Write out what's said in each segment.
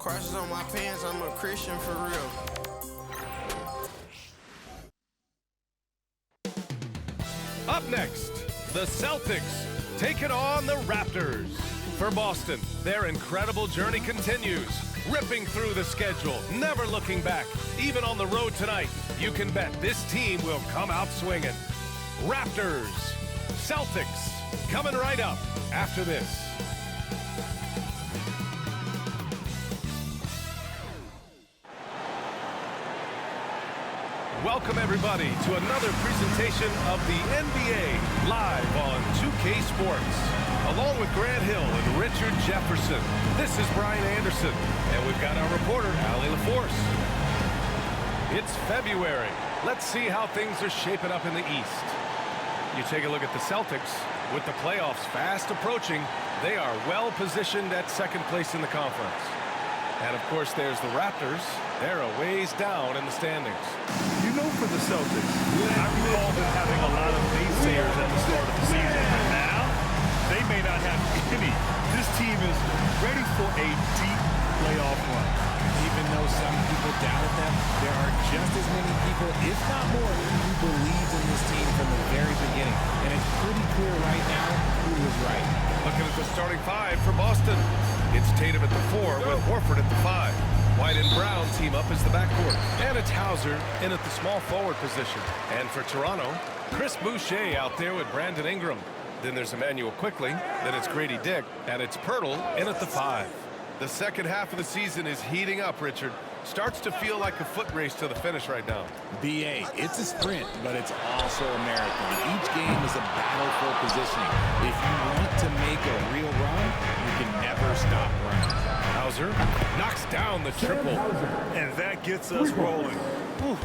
Crosses on my pants, I'm a Christian for real. Up next, the Celtics taking on the Raptors. For Boston, their incredible journey continues, ripping through the schedule, never looking back. Even on the road tonight, you can bet this team will come out swinging. Raptors, Celtics, coming right up after this. Welcome, everybody, to another presentation of the NBA live on 2K Sports. Along with Grant Hill and Richard Jefferson, this is Brian Anderson, and we've got our reporter, Allie LaForce. It's February. Let's see how things are shaping up in the East. You take a look at the Celtics. With the playoffs fast approaching, they are well positioned at second place in the conference. And, of course, there's the Raptors. They're a ways down in the standings. You know, for the Celtics, I recall them having a lot of naysayers at the start of the season. But now, they may not have any. This team is ready for a deep playoff run. Even though some people doubted them, there are just as many people, if not more, who believed in this team from the very beginning. And it's pretty clear right now who was right. Looking at the starting five for Boston. It's Tatum at the 4 with Horford at the 5. White and Brown team up as the backcourt. And it's Hauser in at the small forward position. And for Toronto, Chris Boucher out there with Brandon Ingram. Then there's Emmanuel Quickley. Then it's Grady Dick. And it's Pirtle in at the 5. The second half of the season is heating up, Richard. Starts to feel like a foot race to the finish right now. BA, it's a sprint, but it's also a marathon. Each game is a battle for positioning. If you want to make a real run, you can never stop running. Hauser knocks down the triple. And that gets us rolling. Whew,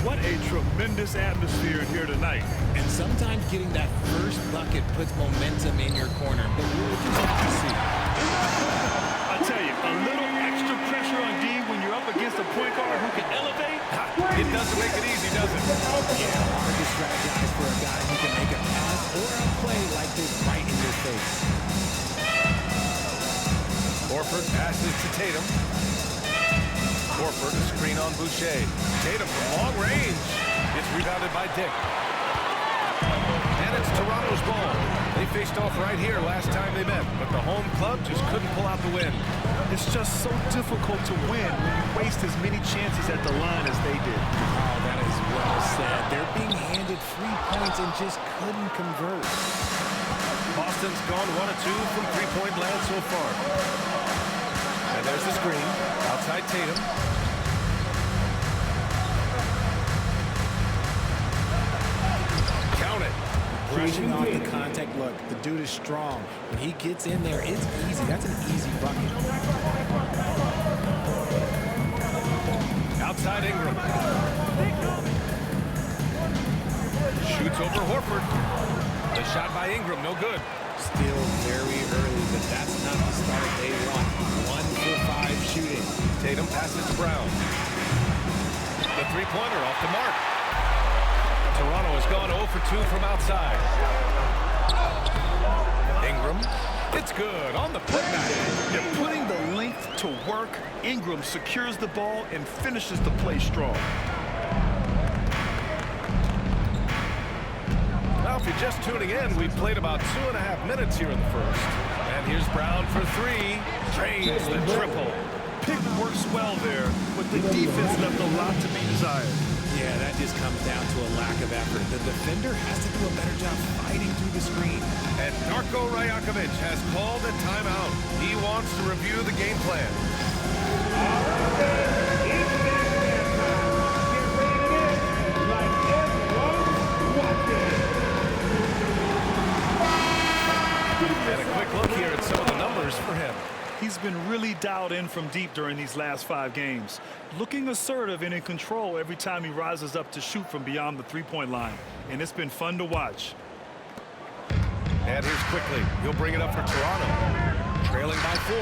what a tremendous atmosphere in here tonight. And sometimes getting that first bucket puts momentum in your corner, but we'll just have to see. I tell you, a little extra pressure on D when you're up against a point guard who can elevate. It doesn't make it easy, does it? Yeah, hard to strategize for a guy who can make a pass or a play like this right in your face. Horford passes to Tatum. Horford, a screen on Boucher. Tatum from long range. It's rebounded by Dick. And it's Toronto's ball. They faced off right here last time they met, but the home club just couldn't pull out the win. It's just so difficult to win when you waste as many chances at the line as they did. Oh, that is well said. They're being handed free points and just couldn't convert. Boston's gone 1 of 2 from three-point land so far. And there's the screen. Outside Tatum. Count it. Brushing off the contact. Look, the dude is strong. When he gets in there, it's easy. That's an easy bucket. Outside Ingram. Shoots over Horford. The shot by Ingram, no good. Still very early, but that's not the start they want. 1 for 5 shooting. Tatum passes to Brown. The three-pointer off the mark. Toronto has gone 0 for 2 from outside. Ingram. It's good on the putback. They're putting the length to work. Ingram secures the ball and finishes the play strong. Now, if you're just tuning in, we've played about 2.5 minutes here in the first. And here's Brown for 3. Drains the triple. Pick works well there, but the defense left a lot to be desired. Yeah, that just comes down to a lack of effort. The defender has to do a better job fighting through the screen. And Darko Rajakovic has called a timeout. He wants to review the game plan. And a quick look here at some of the numbers for him. He's been really dialed in from deep during these last 5 games. Looking assertive and in control every time he rises up to shoot from beyond the three-point line. And it's been fun to watch. And here's Quickley. He'll bring it up for Toronto. trailing by 4.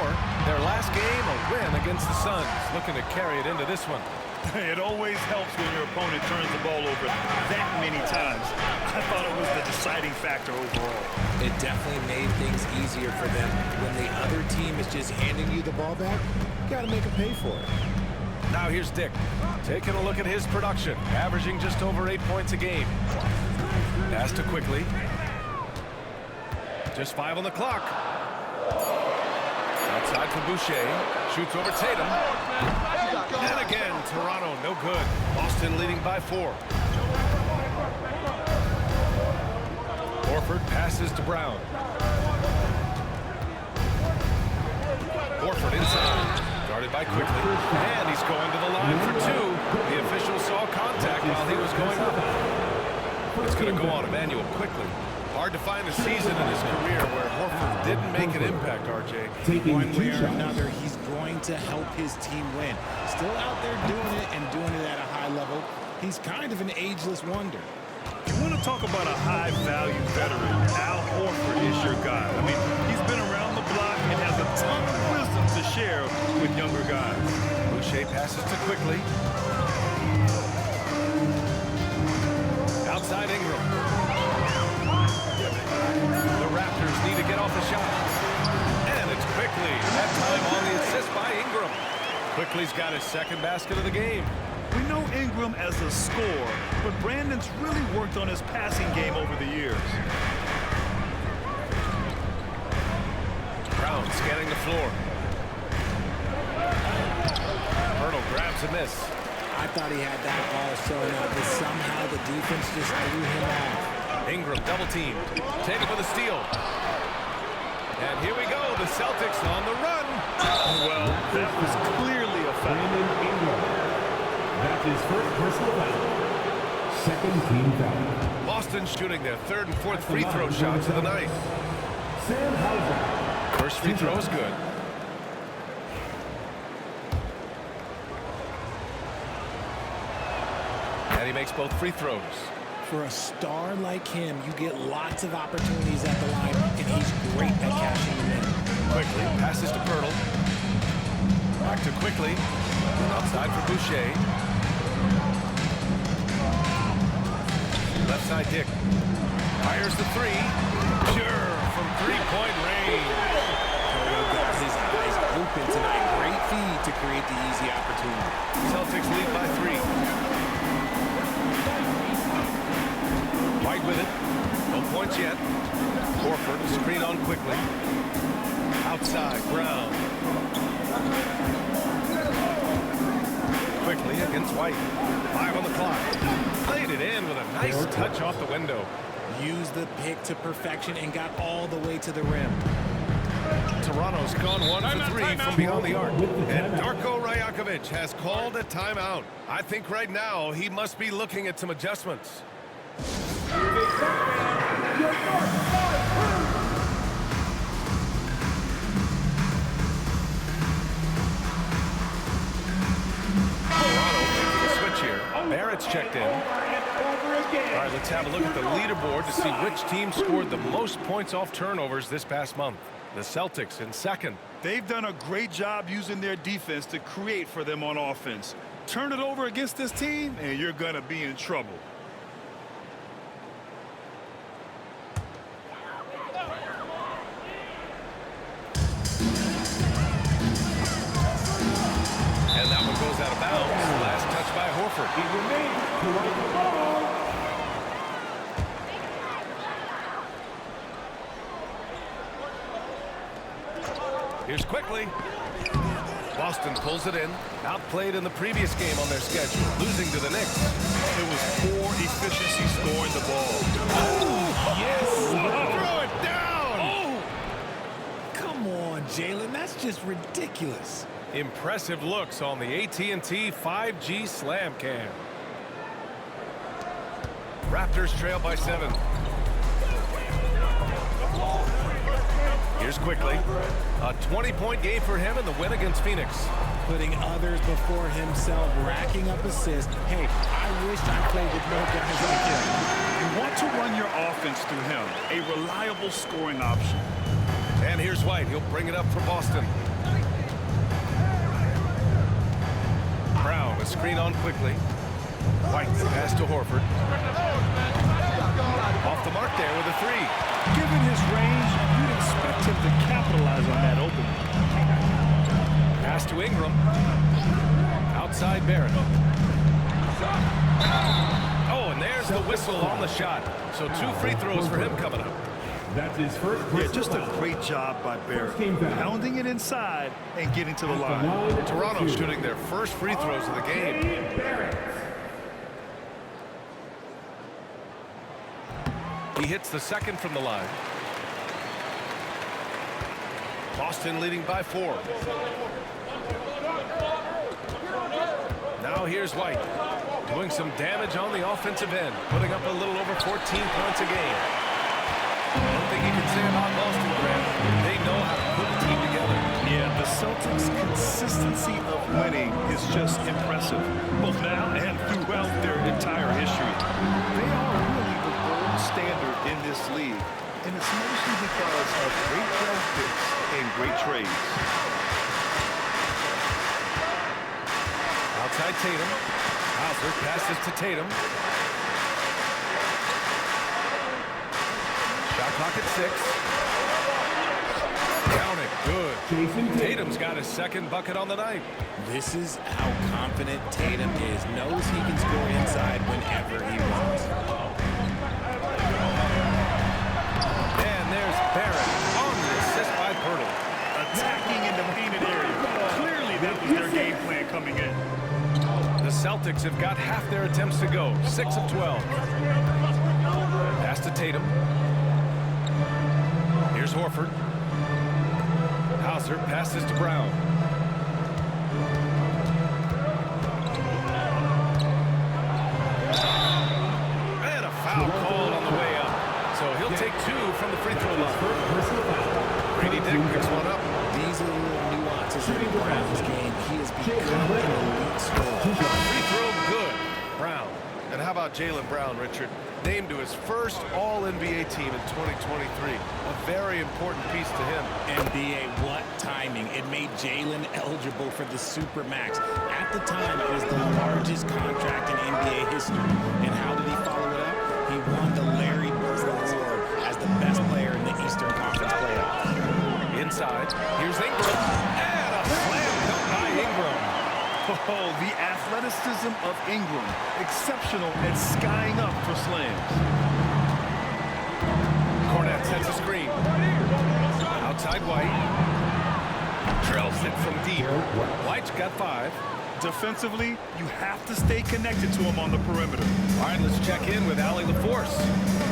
Their last game, a win against the Suns. Looking to carry it into this one. It always helps when your opponent turns the ball over that many times. I thought it was the deciding factor overall. It definitely made things easier for them. When the other team is just handing you the ball back, you got to make them pay for it. Now here's Dick, taking a look at his production, averaging just over 8 points a game. Pass to Quickly. Just 5 on the clock. Outside for Boucher. Shoots over Tatum. And again, Toronto, no good. Boston leading by 4. Horford passes to Brown. Horford inside. Guarded by Quickly. And he's going to the line for 2. The official saw contact while he was going up. It's going to go on Emmanuel Quickly. Hard to find a season in his career where Horford didn't make an impact, RJ. One way or another, he's going to help his team win. Still out there doing it and doing it at a high level. He's kind of an ageless wonder. You want to talk about a high-value veteran, Al Horford is your guy. I mean, he's been around the block and has a ton of wisdom to share with younger guys. Boucher passes to Quickly. Outside Ingram. The Raptors need to get off the shot. And it's Quickly. That time on the assist by Ingram. Quickly's got his second basket of the game. We know Ingram as a scorer, but Brandon's really worked on his passing game over the years. Brown scanning the floor. Hurdle grabs a miss. I thought he had that ball showing up, but somehow the defense just threw him off. Ingram double teamed. Taken with a steal. And here we go. The Celtics on the run. Well, that was clearly a foul. That's his first personal foul. Second team foul. Boston shooting their third and fourth free throw shots of the night. Sam Hauser. First free throw is good. And he makes both free throws. For a star like him, you get lots of opportunities at the line, and he's great at cashing them in. Quickly passes to Pirtle. Back to Quickly. Outside for Boucher. Left side Dick. Fires the 3. Sure, from 3-point range. Pirtle got his eyes open tonight. Great feed to create the easy opportunity. Celtics lead by 3. White with it. No points yet. Horford screen on Quickly. Outside, Brown. Quickly against White. 5 on the clock. Played it in with a nice touch off the window. Used the pick to perfection and got all the way to the rim. Toronto's gone 1 for 3 from beyond the arc. And Darko Rajakovic has called a timeout. I think right now he must be looking at some adjustments. Barrett's checked in. All right, let's have a look at the leaderboard to see which team scored the most points off turnovers this past month. The Celtics in second. They've done a great job using their defense to create for them on offense. Turn it over against this team, and you're going to be in trouble. And that one goes out of bounds. Last touch by Horford. He remains to run the ball. Here's Quickly. Boston pulls it in. Outplayed in the previous game on their schedule, losing to the Knicks. It was poor efficiency scoring the ball. Oh, yes! Throw it down! Oh! Come on, Jalen. That's just ridiculous. Impressive looks on the AT&T 5G Slam Cam. Raptors trail by 7. Here's Quickly. A 20-point game for him in the win against Phoenix. Putting others before himself, racking up assists. Hey, I wish I played with more guys like him. You want to run your offense through him, a reliable scoring option. And here's White. He'll bring it up for Boston. Brown, a screen on quickly. White, pass to Horford. Off the mark there with a three. Given his range, you'd expect him to capitalize on that opening. Pass to Ingram. Outside Barrett. Oh, and there's the whistle on the shot. So 2 free throws for him coming up. That's his first Yeah, personal just a foul. great job by Barrett. Team foul. Pounding it inside and getting to the line. Toronto shooting their first free throws of the game. He hits the second from the line. Boston leading by 4. Now here's White. Doing some damage on the offensive end. Putting up a little over 14 points a game. One thing you can say about Boston, Grant, they know how to put a team together. Yeah, the Celtics' consistency of winning is just impressive, both now and throughout their entire history. They are really the gold standard in this league, and it's mostly because of great draft picks and great trades. Outside Tatum. Hauser passes to Tatum. Shot clock at 6. Count it. Good. Tatum's got his second bucket on the night. This is how confident Tatum is. Knows he can score inside whenever he wants. And there's Barrett on the assist by Pirtle. Attacking in the painted area. Clearly that was their game plan coming in. The Celtics have got half their attempts to go. 6 of 12. Pass to Tatum. Here's Horford. Hauser passes to Brown. And a foul called on the way up. So he'll take 2 from the free throw line. Grady Dick picks one up. These are the little nuances of Brown's game. He has become an elite scorer. Free throw good. Brown. And how about Jaylen Brown, Richard? Named to his first All-NBA team in 2023. A very important piece to him. NBA, what timing. It made Jaylen eligible for the Supermax. At the time, it was the largest contract in NBA history. And how did he follow it up? He won the Larry Bird Award as the best player in the Eastern Conference playoffs. Inside. Here's Ingram. And a slam dunk by Ingram. Oh, the athleticism of Ingram. Exceptional at skying up for slams. Cornette sets a screen. Outside White. Drills it from deep. White's got 5. Defensively, you have to stay connected to him on the perimeter. All right, let's check in with Allie LaForce.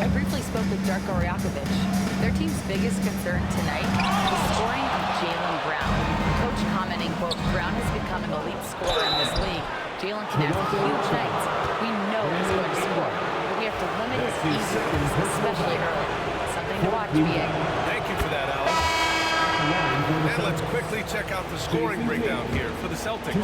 I briefly spoke with Darko Rajakovic. Their team's biggest concern tonight is scoring of Jaylen Brown. Coach commenting, quote, Brown has become an elite scorer in this league. Jaylen can have huge nights. We know he's going to score, but we have to limit his easy ones, especially early. Something to watch, BA. Thank you for that, Allie. And let's quickly check out the scoring breakdown here for the Celtics.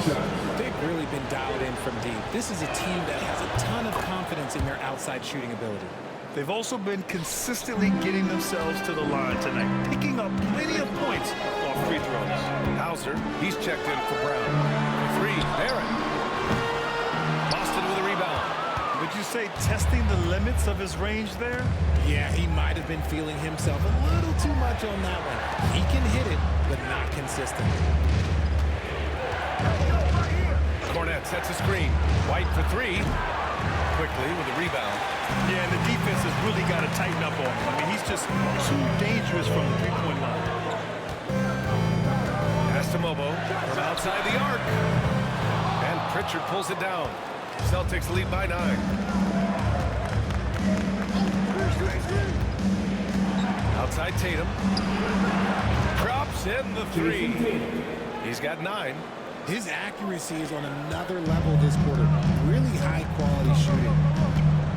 They've really been dialed in from deep. This is a team that has a ton of confidence in their outside shooting ability. They've also been consistently getting themselves to the line tonight, picking up plenty of points off free throws. Hauser, he's checked in for Brown. 3, Barrett. Boston with a rebound. Would you say testing the limits of his range there? Yeah, he might have been feeling himself a little too much on that one. He can hit it, but not consistent. Cornette sets a screen. White for 3. Quickly with a rebound. Yeah, and the defense has really got to tighten up on him. I mean, he's just too dangerous from the three-point line. Pass to Mobo from outside the arc. And Pritchard pulls it down. Celtics lead by 9. Outside Tatum. Drops in the 3. He's got 9. His accuracy is on another level this quarter. Really high-quality shooting.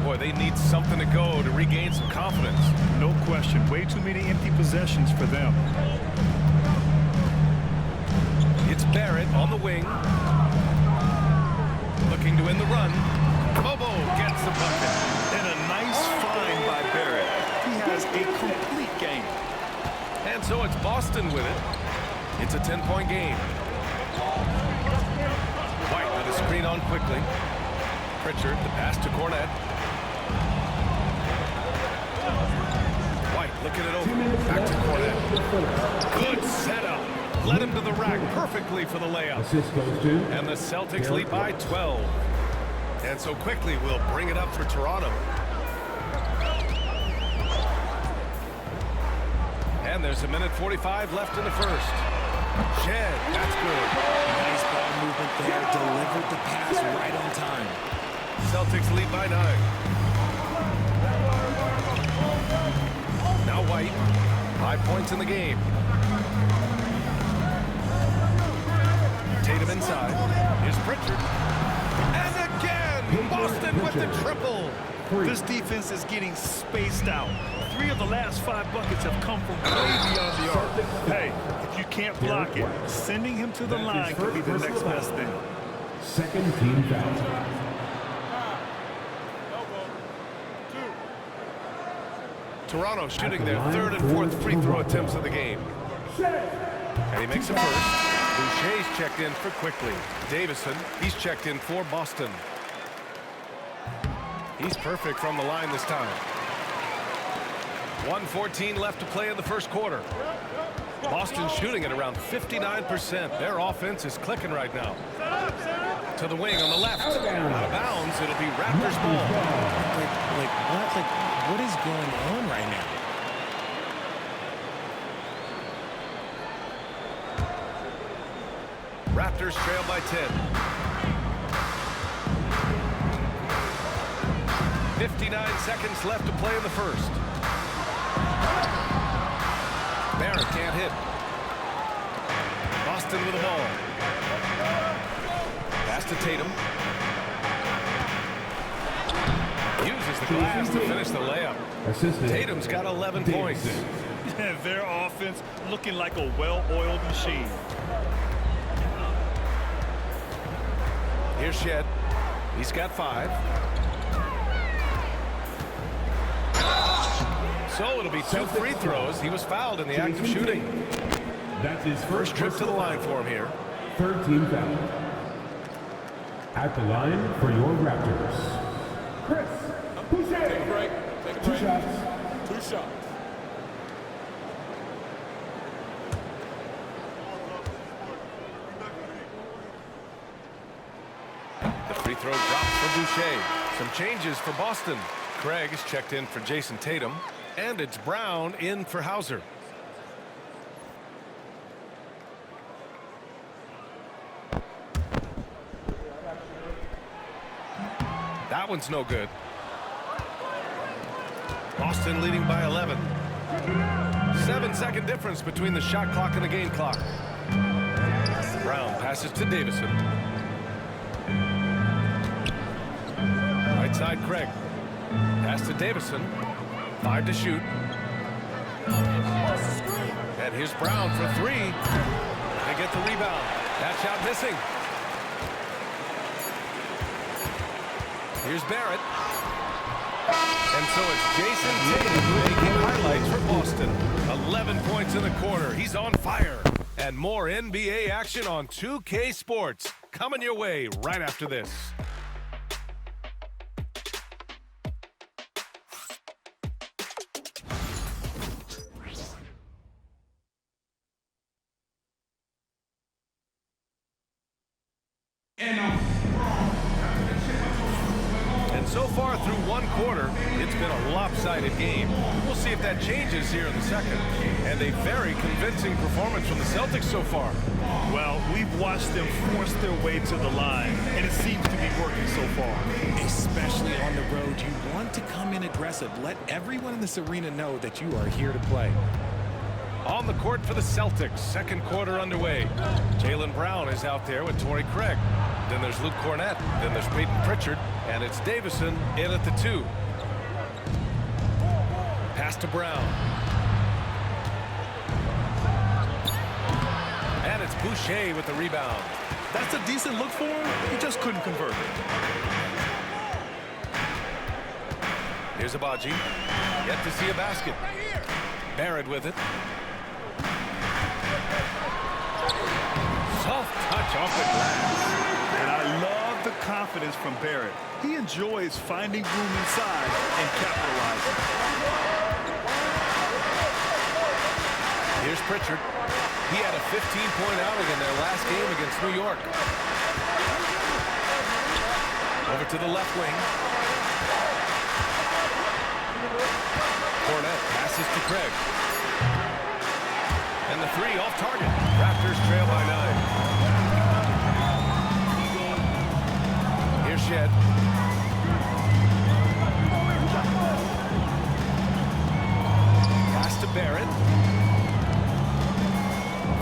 Boy, they need something to go to regain some confidence. No question. Way too many empty possessions for them. It's Barrett on the wing. Looking to win the run. Mobo gets the bucket. And a nice find by Barrett. He has a complete game. And so it's Boston with it. It's a 10-point game. White with a screen on quickly. Pritchard, the pass to Cornette. White looking it over. Back to Cornette. Good setup. Led him to the rack perfectly for the layup. Assist goes to. And the Celtics lead by 12. And so quickly we'll bring it up for Toronto. And there's a minute 45 left in the first. Shed, that's good. Nice ball movement there. Delivered the pass right on time. Celtics lead by 9. Now White. 5 points in the game. Tatum inside. Here's Pritchard. And again, Boston with the triple. This defense is getting spaced out. 3 of the last 5 buckets have come from way beyond the arc. Hey, if you can't block it, sending him to the line could be the next best thing. Second team foul. Toronto shooting their 3rd and 4th free throw attempts of the game. And he makes a first. Boucher's checked in for quickly. Davison, he's checked in for Boston. He's perfect from the line this time. 1:14 left to play in the first quarter. Boston shooting at around 59%. Their offense is clicking right now. To the wing on the left. Out of bounds. It'll be Raptors ball. What is going on right now? Raptors trail by 10. 59 seconds left to play in the first. Barrett can't hit. Boston with the ball. Pass to Tatum. Uses the glass to finish the layup. Assistant. Tatum's got 11 points. Their offense looking like a well-oiled machine. Here's Shed. He's got 5. So it'll be 2 free throws. He was fouled in the act of shooting. That's his First trip to the line for him here. Third team foul. At the line for your Raptors, Chris Boucher. Take a break. 2 shots. 2 shots. The free throw drops for Boucher. Some changes for Boston. Craig is checked in for Jason Tatum. And it's Brown in for Hauser. That one's no good. Boston leading by 11. 7-second difference between the shot clock and the game clock. Brown passes to Davison. Right side, Craig. Pass to Davison. 5 to shoot. And here's Brown for 3. They get the rebound. That shot missing. Here's Barrett. And so it's Jason Tatum making highlights for Boston. 11 points in the quarter. He's on fire. And more NBA action on 2K Sports. Coming your way right after this. So far through 1 quarter, it's been a lopsided game. We'll see if that changes here in the second. And a very convincing performance from the Celtics so far. Well, we've watched them force their way to the line, and it seems to be working so far. Especially on the road, you want to come in aggressive. Let everyone in this arena know that you are here to play. On the court for the Celtics, second quarter underway. Jaylen Brown is out there with Torrey Craig. Then there's Luke Cornette. Then there's Peyton Pritchard. And it's Davison in at the 2. Pass to Brown. And it's Boucher with the rebound. That's a decent look for him. He just couldn't convert it. Here's Abaji. Yet to see a basket. Barrett with it. Soft touch off the glass. And I love the confidence from Barrett. He enjoys finding room inside and capitalizing. Here's Pritchard. He had a 15-point outing in their last game against New York. Over to the left wing. Cornette passes to Craig. And the three off target. Raptors trail by 9. Here's Shed. Pass to Barrett.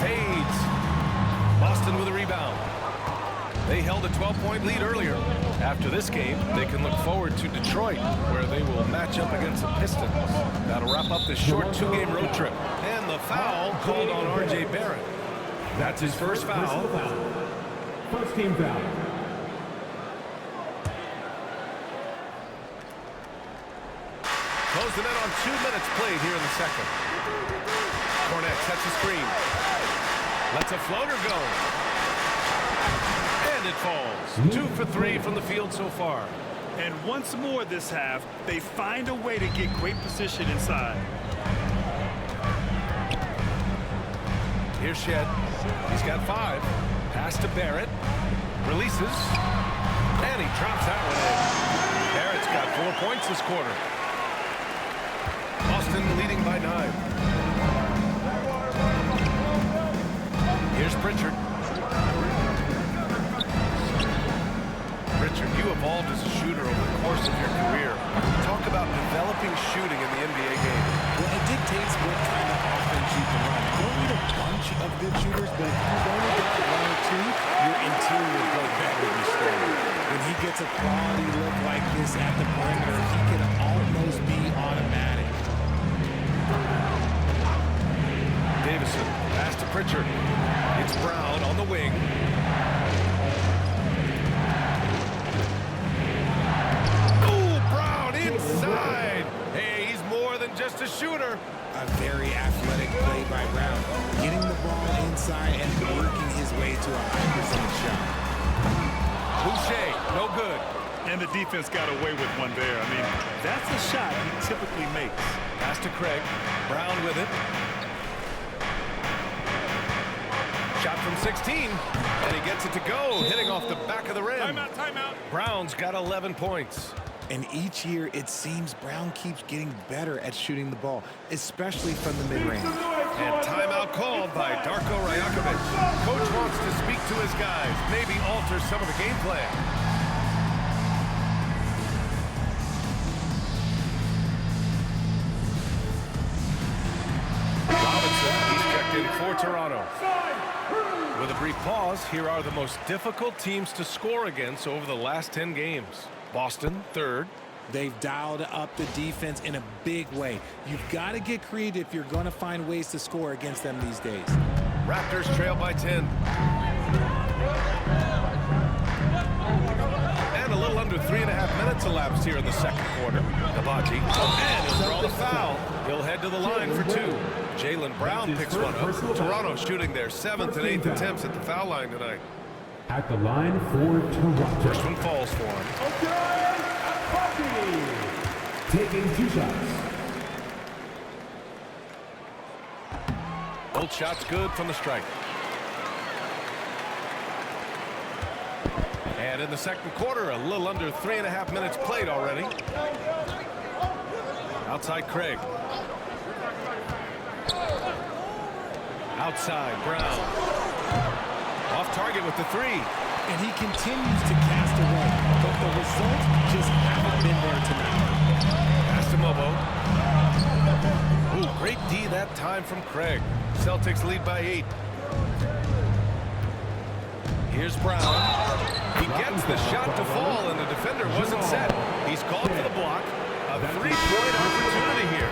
Fades. Boston with a rebound. They held a 12-point lead earlier. After this game, they can look forward to Detroit, where they will match up against the Pistons. That'll wrap up this short two-game road trip. And the foul called on R.J. Barrett. That's his first foul. First team foul. Close the net on 2 minutes played here in the second. Cornette sets a screen. Lets a floater go. And it falls. 2 for 3 from the field so far. And once more this half, they find a way to get great position inside. Here's Shed. He's got 5. Pass to Barrett. Releases. And he drops that one in. Barrett's got 4 points this quarter. Boston leading by 9. Here's Pritchard. Pritchard, you evolved as a shooter over the course of your career. Talk about developing shooting in the NBA game. Well, it dictates what kind of offense you can run. You don't need a bunch of good shooters, but if you've only got 1 or 2, your interior goes better than strong. When he gets a quality look like this at the perimeter, he can almost be automatic. Davison, pass to Pritchard. It's Brown on the wing. Oh, Brown inside. Hey, he's more than just a shooter. A very athletic play by Brown, getting the ball inside and working his way to a high percentage shot. Boucher, no good. And the defense got away with one there. I mean, that's a shot he typically makes. Pass to Craig. Brown with it. Shot from 16, and he gets it to go, hitting off the back of the rim. Timeout. Brown's got 11 points. And each year, it seems Brown keeps getting better at shooting the ball, especially from the mid-range. And timeout called by Darko Rajakovic. Coach wants to speak to his guys, maybe alter some of the game plan. Robinson, he's checked in for Toronto. With a brief pause, here are the most difficult teams to score against over the last 10 games. Boston, 3rd. They've dialed up the defense in a big way. You've got to get creative if you're going to find ways to score against them these days. Raptors trail by 10. And a little under 3.5 minutes elapsed here in the second quarter. Nabaji, and he'll draw the foul. He'll head to the line for 2. Jaylen Brown picks one up. Toronto shooting their 7th and 8th attempts at the foul line tonight. At the line for Toronto. First one falls for him. Taking 2 shots. Both shots good from the strike. And in the second quarter, a little under 3.5 minutes played already. Outside Craig. Outside Brown. Off target with the 3. And he continues to cast away, but the results just haven't been there tonight. Pass to Mobo. Ooh, great D that time from Craig. Celtics lead by 8. Here's Brown. He gets the shot to fall, and the defender wasn't set. He's called for the block. A 3-point opportunity here.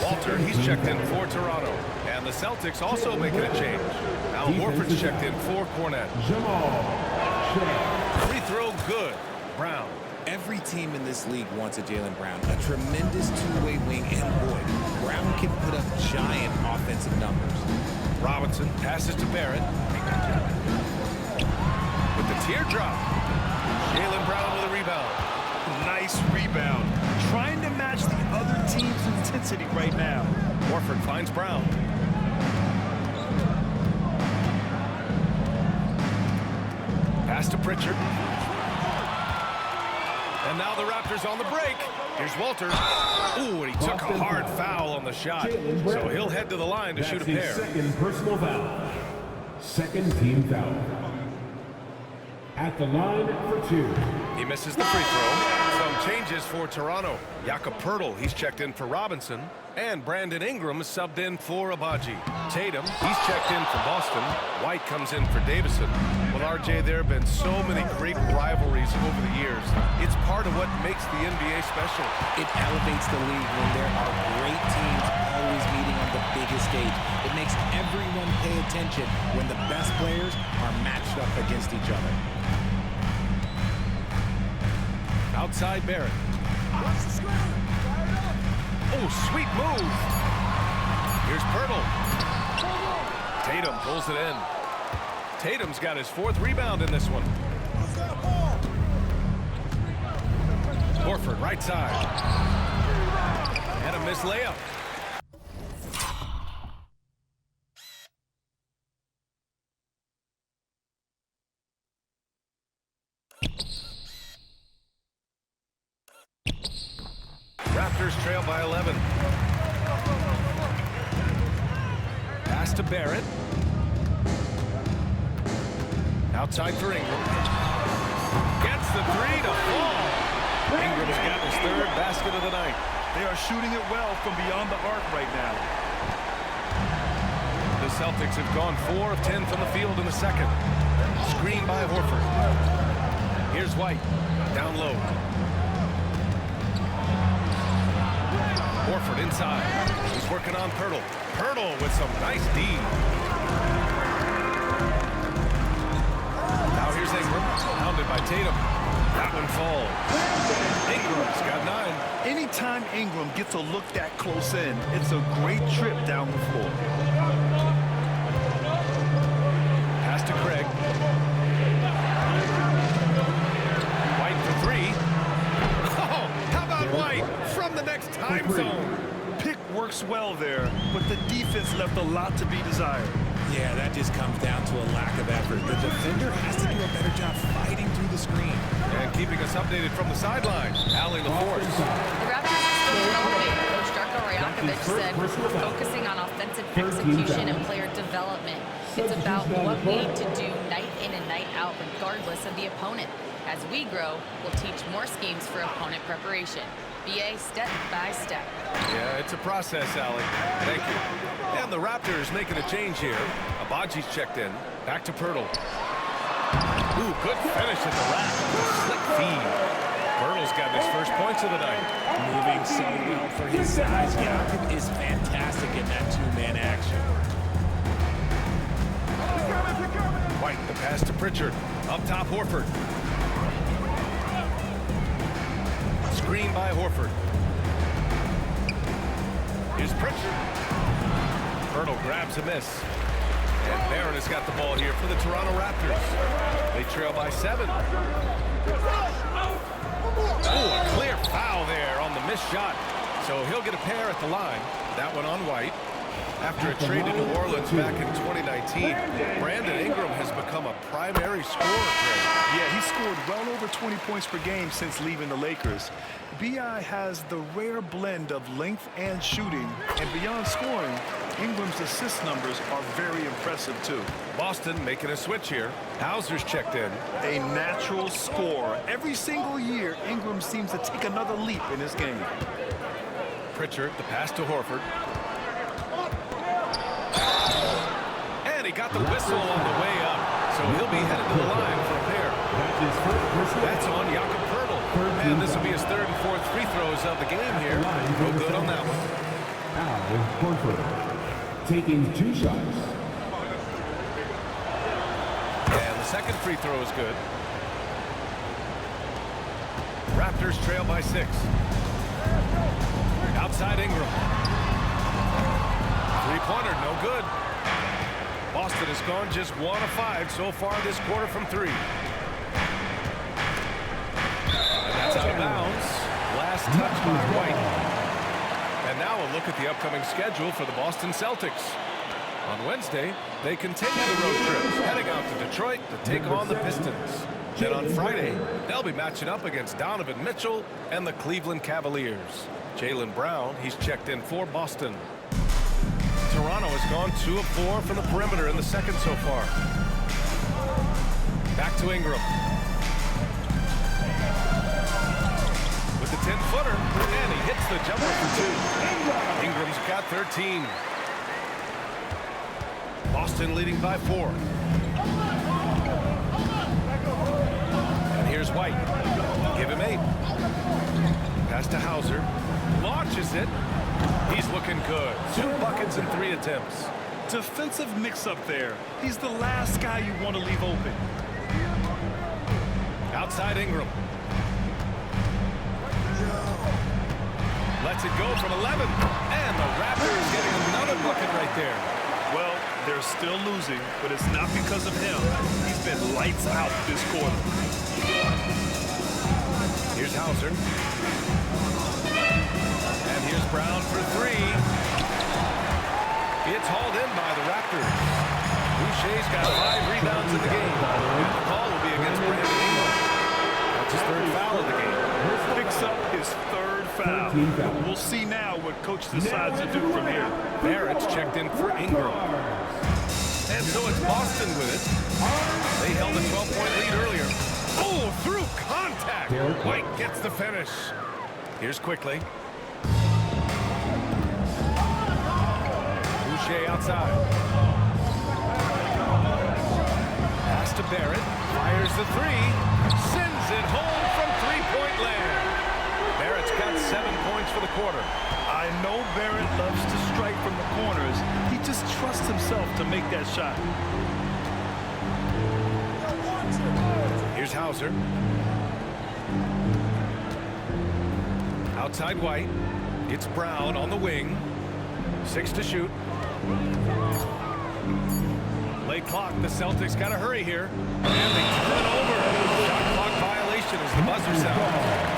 Walter, he's checked in for Toronto. And the Celtics also making a change. Al Horford's checked in for Cornette. Free throw good. Brown. Every team in this league wants a Jaylen Brown, a tremendous two-way wing, and boy, Brown can put up giant offensive numbers. Robinson passes to Barrett. Teardrop. Jaylen Brown with a rebound. Nice rebound. Trying to match the other team's intensity right now. Horford finds Brown. Pass to Pritchard. And now the Raptors on the break. Here's Walter. Ooh, and he took a hard foul on the shot. So he'll head to the line to shoot a pair. Second personal foul. Second team foul. At the line for 2. He misses the free throw. Some changes for Toronto. Jakob Poeltl, he's checked in for Robinson. And Brandon Ingram is subbed in for Abaji. Tatum, he's checked in for Boston. White comes in for Davison. Well, RJ, there have been so many great rivalries over the years. It's part of what makes the NBA special. It elevates the league when there are great teams always meeting on the biggest stage. It makes everyone pay attention when the best players are matched up against each other. Outside Barrett. Oh, sweet move. Here's Poeltl. Tatum pulls it in. Tatum's got his 4th rebound in this one. Horford, right side. And a missed layup. Raptors trail by 11. Pass to Barrett. Outside for Ingram. Gets the 3 to fall. Ingram's got his 3rd basket of the night. They are shooting it well from beyond the arc right now. The Celtics have gone 4 of 10 from the field in the second. Screen by Horford. Here's White. Down low. Horford inside. He's working on Poeltl. Poeltl with some nice D. Now here's Ingram. Pounded by Tatum. That one falls. Ingram's got 9. Anytime Ingram gets a look that close in, it's a great trip down the floor. Pass to Craig. White for 3. Oh, how about White from the next time zone? Pick works well there, but the defense left a lot to be desired. Yeah, that just comes down to a lack of effort. The defender has to do a better job fighting through the screen. And keeping us updated from the sideline, Allie LaForce. The Raptors are still developing. Coach Darko Rajakovic said we're focusing on offensive execution and player development. It's about what we need to do night in and night out regardless of the opponent. As we grow, we'll teach more schemes for opponent preparation. BA step by step. Yeah, it's a process, Allie. Thank you. And the Raptors making a change here. Abaji's checked in. Back to Poeltl. Ooh, good finish at the rack. Slick feed. Poeltl's got his first points of the night. Moving so well for his size. Jakob is fantastic in that 2-man action. White, the pass to Pritchard. Up top, Horford. Screen by Horford. Here's Pritchard. Poeltl grabs a miss. And Barrett has got the ball here for the Toronto Raptors. They trail by 7. Oh, a clear foul there on the missed shot. So he'll get a pair at the line. That one on White. After a trade to New Orleans back in 2019, Brandon Ingram has become a primary scorer. Yeah, he scored well over 20 points per game since leaving the Lakers. B.I. has the rare blend of length and shooting, and beyond scoring, Ingram's assist numbers are very impressive too. Boston making a switch here. Hauser's checked in. A natural scorer. Every single year, Ingram seems to take another leap in his game. Pritchard, the pass to Horford. And he got the whistle on the way up, so he'll be headed to the line for a pair. That's on Jakob Poeltl. And this will be his 3rd and 4th free throws of the game here. No good on that one. Al Horford taking 2 shots. And the second free throw is good. Raptors trail by 6. Outside Ingram. 3-pointer, no good. Boston has gone just 1 of 5 so far this quarter from 3. Last touch by White. And now a look at the upcoming schedule for the Boston Celtics. On Wednesday, they continue the road trip, heading out to Detroit to take on the Pistons. Then on Friday, they'll be matching up against Donovan Mitchell and the Cleveland Cavaliers. Jaylen Brown, he's checked in for Boston. Toronto has gone 2 of 4 from the perimeter in the second so far. Back to Ingram. With the 10-footer, and he hits the jumper for 2. Ingram's got 13. Boston leading by 4. And here's White. Give him 8. Pass to Hauser. Launches it. He's looking good. 2 buckets and 3 attempts. Defensive mix-up there. He's the last guy you want to leave open. Outside Ingram. Lets it go from 11. And the Raptors getting another bucket right there. Well, they're still losing, but it's not because of him. He's been lights out this quarter. Here's Hauser. And here's Brown for 3. It's hauled in by the Raptors. Boucher's got 5 rebounds in the game. And the call will be against Brandon Ingram. That's his 3rd foul of the game. Picks up his 3rd foul. We'll see now what coach decides to do from here. Barrett's checked in for Ingram. And so it's Boston with it. They held a 12-point lead earlier. Oh, through contact. White gets the finish. Here's Quickly. Boucher outside. Pass to Barrett. Fires the 3. Sends it home from 3-point land. Barrett's got 7 points for the quarter. I know Barrett loves to strike from the corners. He just trusts himself to make that shot. Here's Hauser. Outside White. It's Brown on the wing. 6 to shoot. Late clock. The Celtics got to hurry here. And they turn over. Shot clock violation as the buzzer sounds.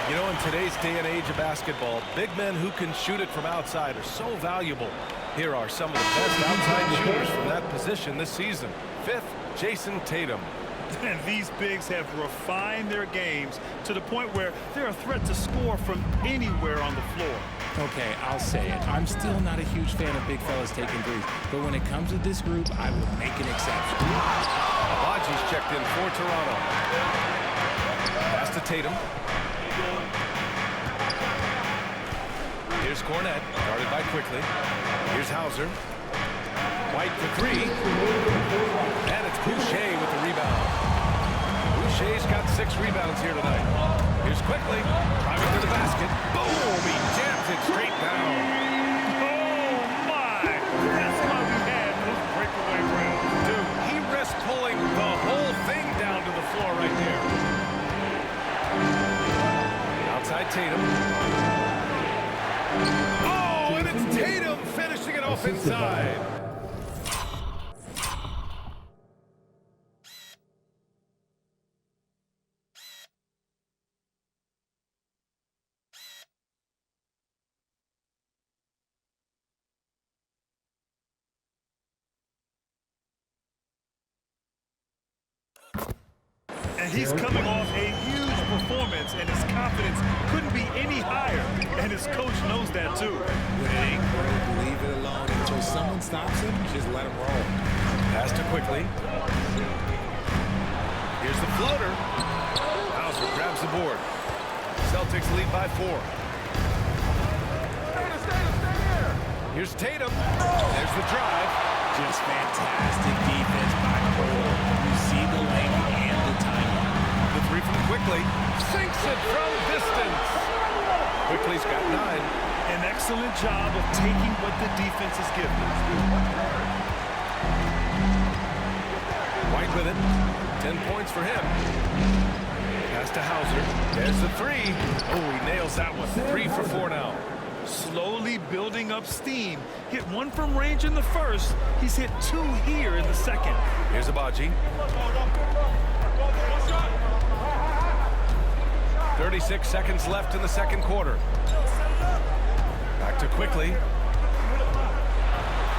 You know, in today's day and age of basketball, big men who can shoot it from outside are so valuable. Here are some of the best outside shooters from that position this season. 5th, Jason Tatum. And these bigs have refined their games to the point where they're a threat to score from anywhere on the floor. Okay, I'll say it. I'm still not a huge fan of big fellas taking threes, but when it comes to this group, I will make an exception. Abaji's checked in for Toronto. Pass to Tatum. Here's Cornette, guarded by Quickly. Here's Hauser. White for 3. And it's Boucher with the rebound. Boucher's got 6 rebounds here tonight. Here's Quickly, driving to the basket. Boom! He jams it straight down. Oh, my! That's why we had those breakaway rounds. Dude, he risked pulling the whole thing down to the floor right there. Outside Tatum. Oh, and it's Tatum finishing it off inside. And he's coming off a huge performance, and his confidence couldn't be any higher. And his coach knows that, too. When it ain't broke, leave it alone. Until someone stops him, just let him roll. Pass to Quickly. Here's the floater. Hauser grabs the board. Celtics lead by 4. Here's Tatum. There's the drive. Just fantastic defense by Cole. You see the length and the timing. The 3 from Quickly. Sinks it from distance. Quickly's got 9. An excellent job of taking what the defense is giving. White with it. 10 points for him. Pass to Hauser. There's the 3. Oh, he nails that one. 3 for 4 now. Slowly building up steam. Hit 1 from range in the first. He's hit 2 here in the second. Here's Abaji. 30 26 seconds left in the second quarter. Back to quickly.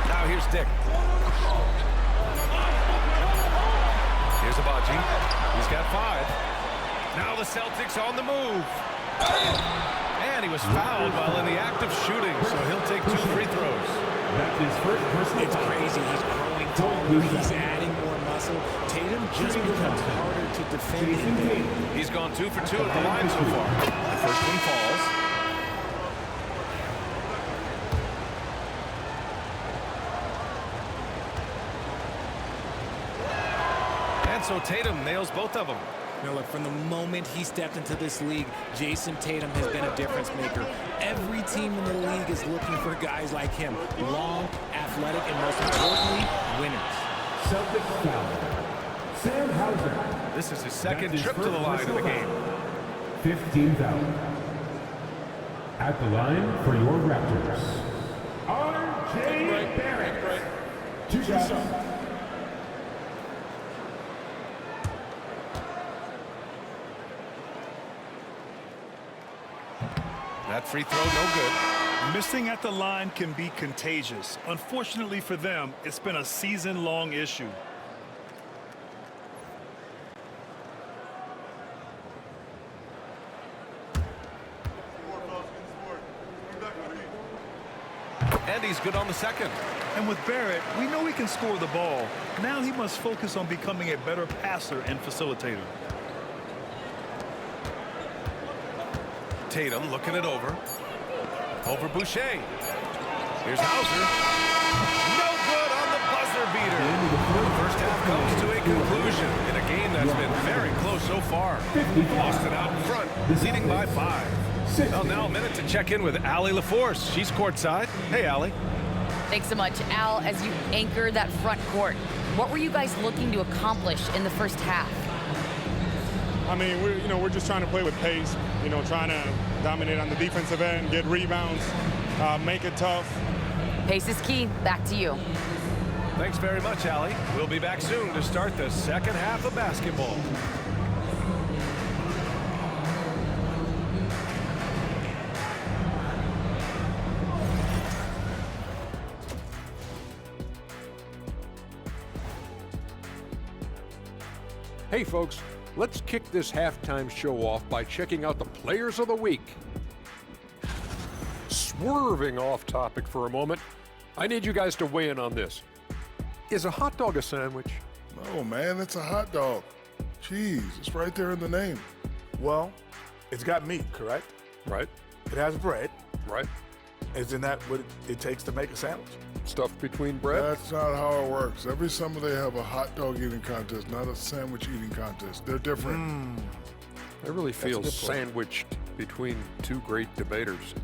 Now here's Dick. Here's Abaji. He's got 5. Now the Celtics on the move. And he was fouled while in the act of shooting, so he'll take 2 free throws. That's his first personal It's foul. crazy. He's growing taller. He's adding more muscle. Tatum just becomes harder to defend. He's gone 2 for 2 at the line so far. The first one falls. And so Tatum nails both of them. Now look, from the moment he stepped into this league, Jason Tatum has been a difference maker. Every team in the league is looking for guys like him. Long, athletic, and most importantly, winners. Celtics foul. Sam Hauser. This is his second trip to the line in the game. 15 foul. At the line for your Raptors, R.J. Barrett. 2 shots. That free throw, no good. Missing at the line can be contagious. Unfortunately for them, it's been a season-long issue. And he's good on the second. And with Barrett, we know he can score the ball. Now he must focus on becoming a better passer and facilitator. Tatum looking it over. Over Boucher. Here's Hauser. No good on the buzzer beater. The first half comes to a conclusion in a game that's been very close so far. Boston out in front, leading by 5. Well, now a minute to check in with Allie LaForce. She's courtside. Hey, Allie. Thanks so much, Al. As you anchor that front court, what were you guys looking to accomplish in the first half? I mean, we're just trying to play with pace, trying to dominate on the defensive end, get rebounds, make it tough. Pace is key. Back to you. Thanks very much, Allie. We'll be back soon to start the second half of basketball. Hey folks, let's kick this halftime show off by checking out the Players of the Week. Swerving off topic for a moment, I need you guys to weigh in on this. Is a hot dog a sandwich? No, man, it's a hot dog. Cheese, it's right there in the name. Well, it's got meat, correct? Right, It has bread. right. Isn't that what it takes to make a sandwich? Stuff between bread? That's not how it works. Every summer they have a hot dog eating contest, not a sandwich eating contest. They're different. I really feel a good point. sandwiched between 2 great debaters.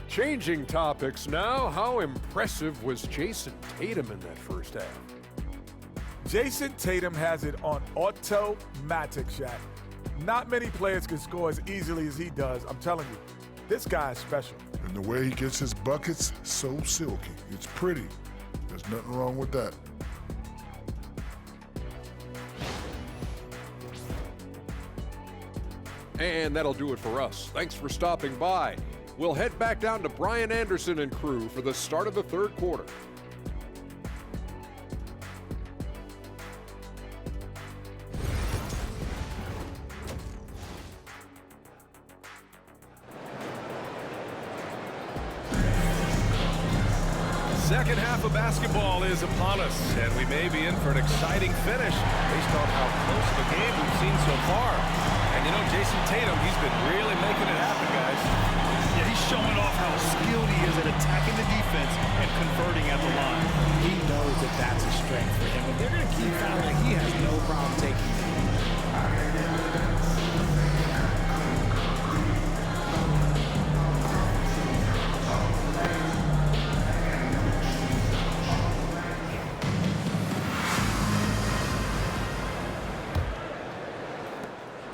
Changing topics now, how impressive was Jason Tatum in that first half? Jason Tatum has it on automatic, Shaq. Not many players can score as easily as he does. I'm telling you, this guy is special. And the way he gets his buckets, so silky. It's pretty. There's nothing wrong with that. And that'll do it for us. Thanks for stopping by. We'll head back down to Brian Anderson and crew for the start of the third quarter. Second half of basketball is upon us, and we may be in for an exciting finish based on how close of a game we've seen so far. And you know, Jason Tatum, he's been really making it happen, guys. Yeah, he's showing off how skilled he is at attacking the defense and converting at the line. He knows that that's a strength for him, and they're going to keep fouling. He has no problem taking it.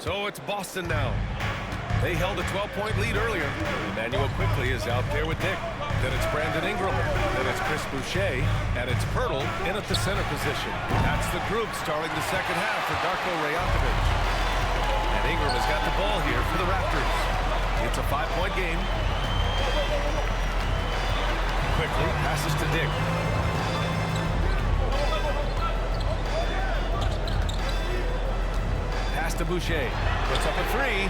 So it's Boston now. They held a 12-point lead earlier. Emmanuel Quickley is out there with Dick. Then it's Brandon Ingram. Then it's Chris Boucher. And it's Pirtle in at the center position. That's the group starting the second half for Darko Rajakovic. And Ingram has got the ball here for the Raptors. It's a 5-point game. Quickly passes to Dick. Pass to Boucher. Puts up a three.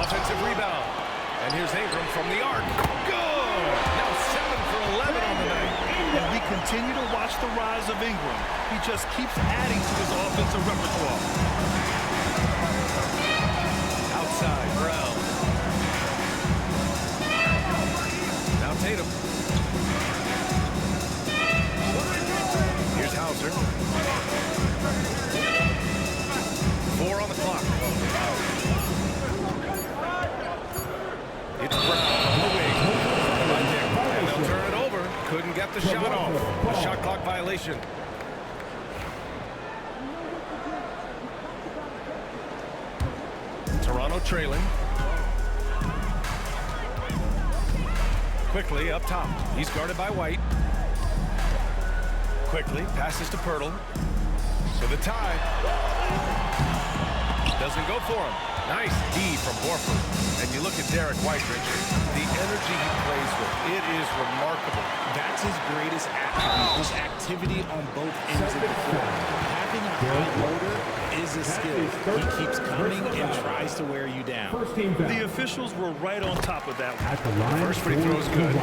Offensive rebound. And here's Ingram from the arc. Good! Now 7 for 11 on the night. And we continue to watch the rise of Ingram. He just keeps adding to his offensive repertoire. Outside, Brown. Now Tatum. Here's Hauser. 4 on the clock. It's Brown. And they'll turn it over. Couldn't get the shot off. A shot clock violation. Toronto trailing. Quickly up top. He's guarded by White. Quickly passes to Pirtle. So the tie. Doesn't go for him. Nice D from Horford. And you look at Derek White, Richard. The energy he plays with, it is remarkable. That's his greatest attribute, his activity on both ends of the floor. Having a high motor is a skill. He keeps coming and tries to wear you down. The officials were right on top of that one. At the line, First free throw is good.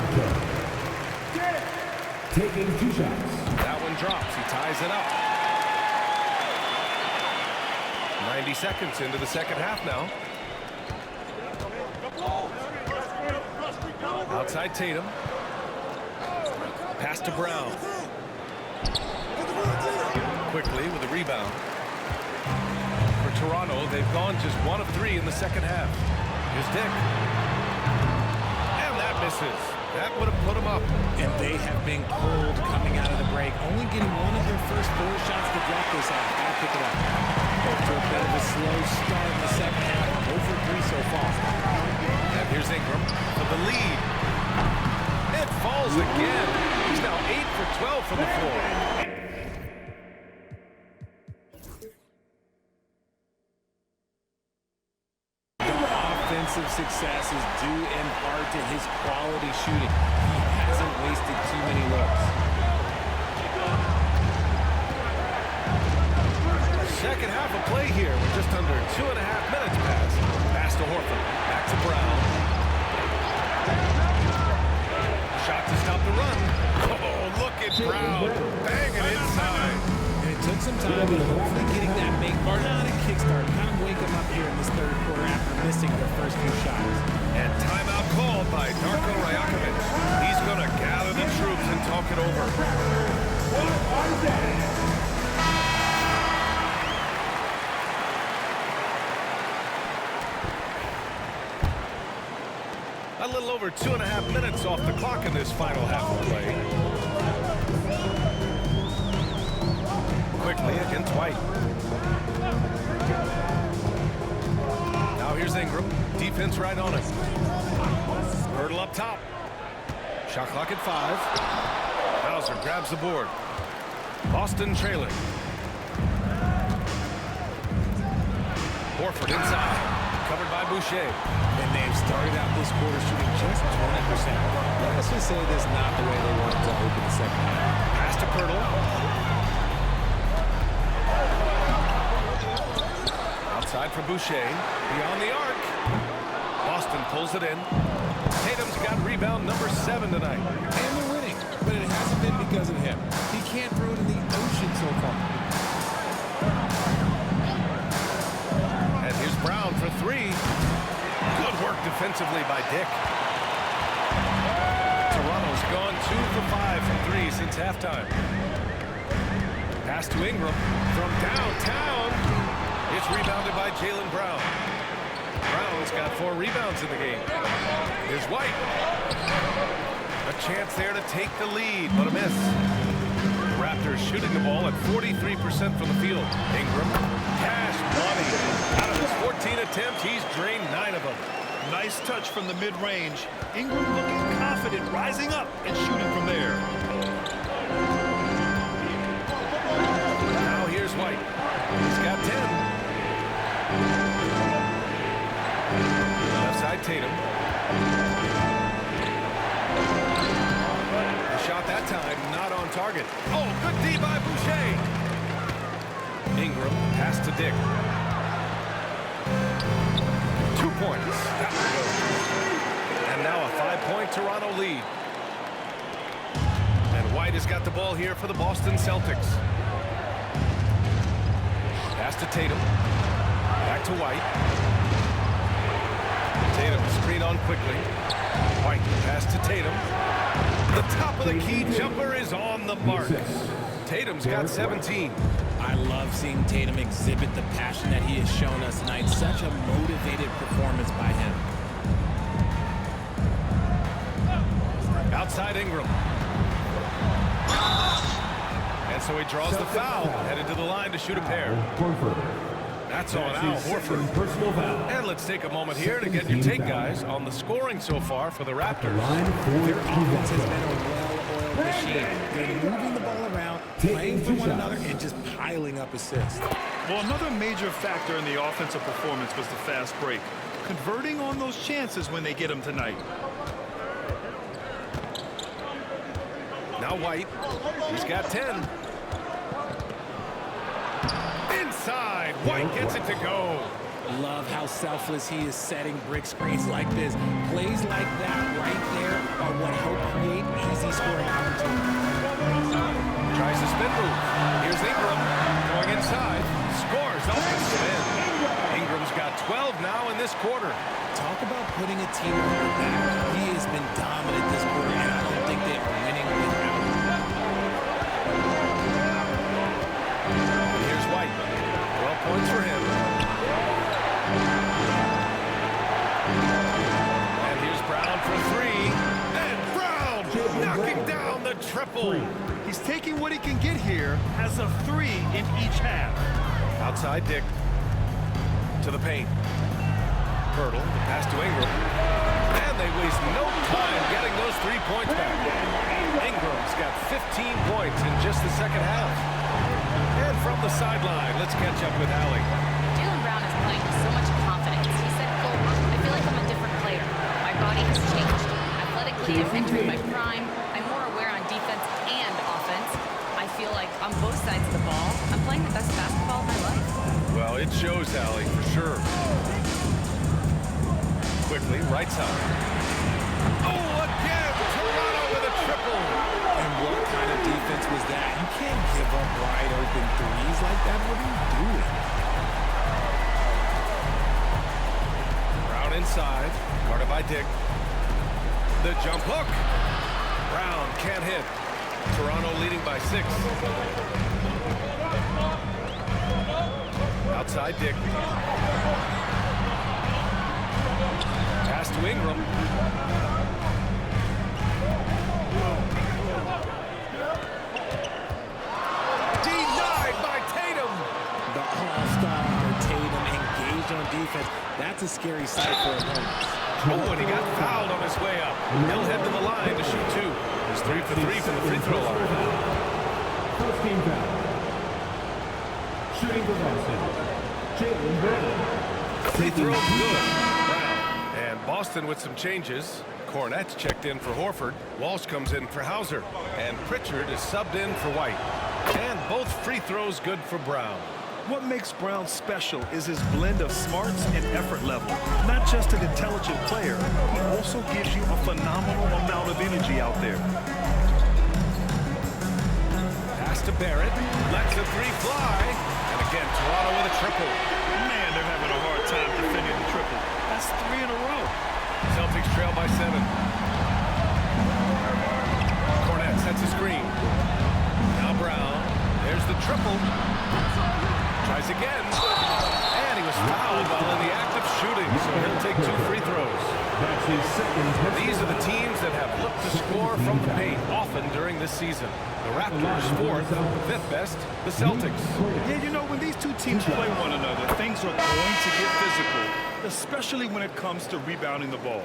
Taking 2 shots. That one drops. He ties it up. 90 seconds into the second half now. Outside Tatum. Pass to Brown. Quickly with a rebound. For Toronto, they've gone just 1 of 3 in the second half. Here's Dick. And that misses. That would have put him up. And they have been cold coming out of the break. Only getting one of their first 4 shots to drop this out. Gotta pick it up. After a bit of a slow start in the second half. 0 for 3 so far. And here's Ingram for the lead. It falls again. He's now 8 for 12 from the floor. Offensive success is due in part to his quality shooting. He hasn't wasted too many looks. Second half of play here with just under 2.5 minutes passed. Pass to Horford. Back to Brown. Shot to stop the run. Oh, look at Brown. Banging inside. And it took some time, but hopefully getting that big not a kickstart, kind of wake them up here in this third quarter after missing their first few shots. And timeout called by Darko Rajakovic. He's going to gather the troops and talk it over. A little over 2.5 minutes off the clock in this final half of play. Quickly against White. Now here's Ingram. Defense right on it. Hurdle up top. Shot clock at 5. Hauser grabs the board. Boston trailing. Horford inside. Covered by Boucher. And they've started out this quarter shooting just 20%. Let's just say this is not the way they want to open the second half. Pass to Pirtle. Outside for Boucher. Beyond the arc. Boston pulls it in. Tatum's got rebound number 7 tonight. And they're winning, but it hasn't been because of him. He can't throw it in the ocean so far. And here's Brown for 3. Good work defensively by Dick. Toronto's gone 2 for 5 from 3 since halftime. Pass to Ingram from downtown. It's rebounded by Jaylen Brown. Brown's got 4 rebounds in the game. Here's White. A chance there to take the lead, but a miss. The Raptors shooting the ball at 43% from the field. Ingram, cash money. Out of his 14 attempts, he's drained 9 of them. Nice touch from the mid-range. Ingram looking confident, rising up and shooting from there. Now here's White. He's got 10. Tatum. The shot that time not on target. Oh, good D by Boucher. Ingram pass to Dick. 2 points. That will go. And now a 5-point Toronto lead. And White has got the ball here for the Boston Celtics. Pass to Tatum. Back to White. Tatum screen on quickly. White pass to Tatum. The top of the key jumper is on the mark. Tatum's got 17. I love seeing Tatum exhibit the passion that he has shown us tonight. Such a motivated performance by him. Outside Ingram. And so he draws the foul. Headed to the line to shoot a pair. That's on Al Horford. And let's take a moment here to get your take, guys, on the scoring so far for the Raptors. Their offense has been a well-oiled machine. They're moving the ball around, playing for one another, and just piling up assists. Well, another major factor in the offensive performance was the fast break. Converting on those chances when they get them tonight. Now White. He's got 10. Inside. White gets it to go. Love how selfless he is setting brick screens like this. Plays like that right there are what help create easy scoring opportunities. Tries the spin move. Here's Ingram going inside. Scores off the spin. Ingram's got 12 now in this quarter. Talk about putting a team on their back. He has been dominant this quarter, and I don't think they are winning without him. And here's White. 12 points for him. And here's Brown for 3. And Brown knocking down the triple. He's taking what he can get here as a 3 in each half. Outside Dick. To the paint. Hurdle, the pass to Ingram. And they waste no time getting those 3 points back. Ingram's got 15 points in just the second half. And from the sideline, let's catch up with Allie. Jaylen Brown is playing with so much confidence. He said, quote, I feel like I'm a different player. My body has changed. Athletically, I'm entering my prime. I'm more aware on defense and offense. I feel like on both sides of the ball, I'm playing the best basketball of my life. Well, it shows, Allie, for sure. Quickly, right side. Oh, again! Toronto with a triple! And what kind of defense was that? You can't give up wide open threes like that. What are you doing? Brown inside, guarded by Dick. The jump hook. Brown can't hit. Toronto leading by 6. Outside Dick. Pass to Ingram. Denied by Tatum. The all-star Tatum engaged on defense. That's a scary sight for opponents. Oh, and he got fouled on his way up. He'll head to the line to shoot 2. He's 3 for 3 from the free throw line. First team foul. Shooting for Boston, Jaylen Brown. Free throw good. Brown. And Boston with some changes. Cornette's checked in for Horford. Walsh comes in for Hauser. And Pritchard is subbed in for White. And both free throws good for Brown. What makes Brown special is his blend of smarts and effort level. Not just an intelligent player, he also gives you a phenomenal amount of energy out there. Pass to Barrett. Lets the 3 fly. And again, Toronto with a triple. Man, they're having a hard time defending the triple. That's 3 in a row. Celtics trail by 7. Cornette sets a screen. Now Brown. There's the triple. Tries again. And he was fouled while in the act of shooting, so he'll take 2 free throws. That's his second. These are the teams that have looked to score from the paint often during this season. The Raptors 4th, 5th best, the Celtics. Yeah, you know, when these two teams play one another, things are going to get physical, especially when it comes to rebounding the ball.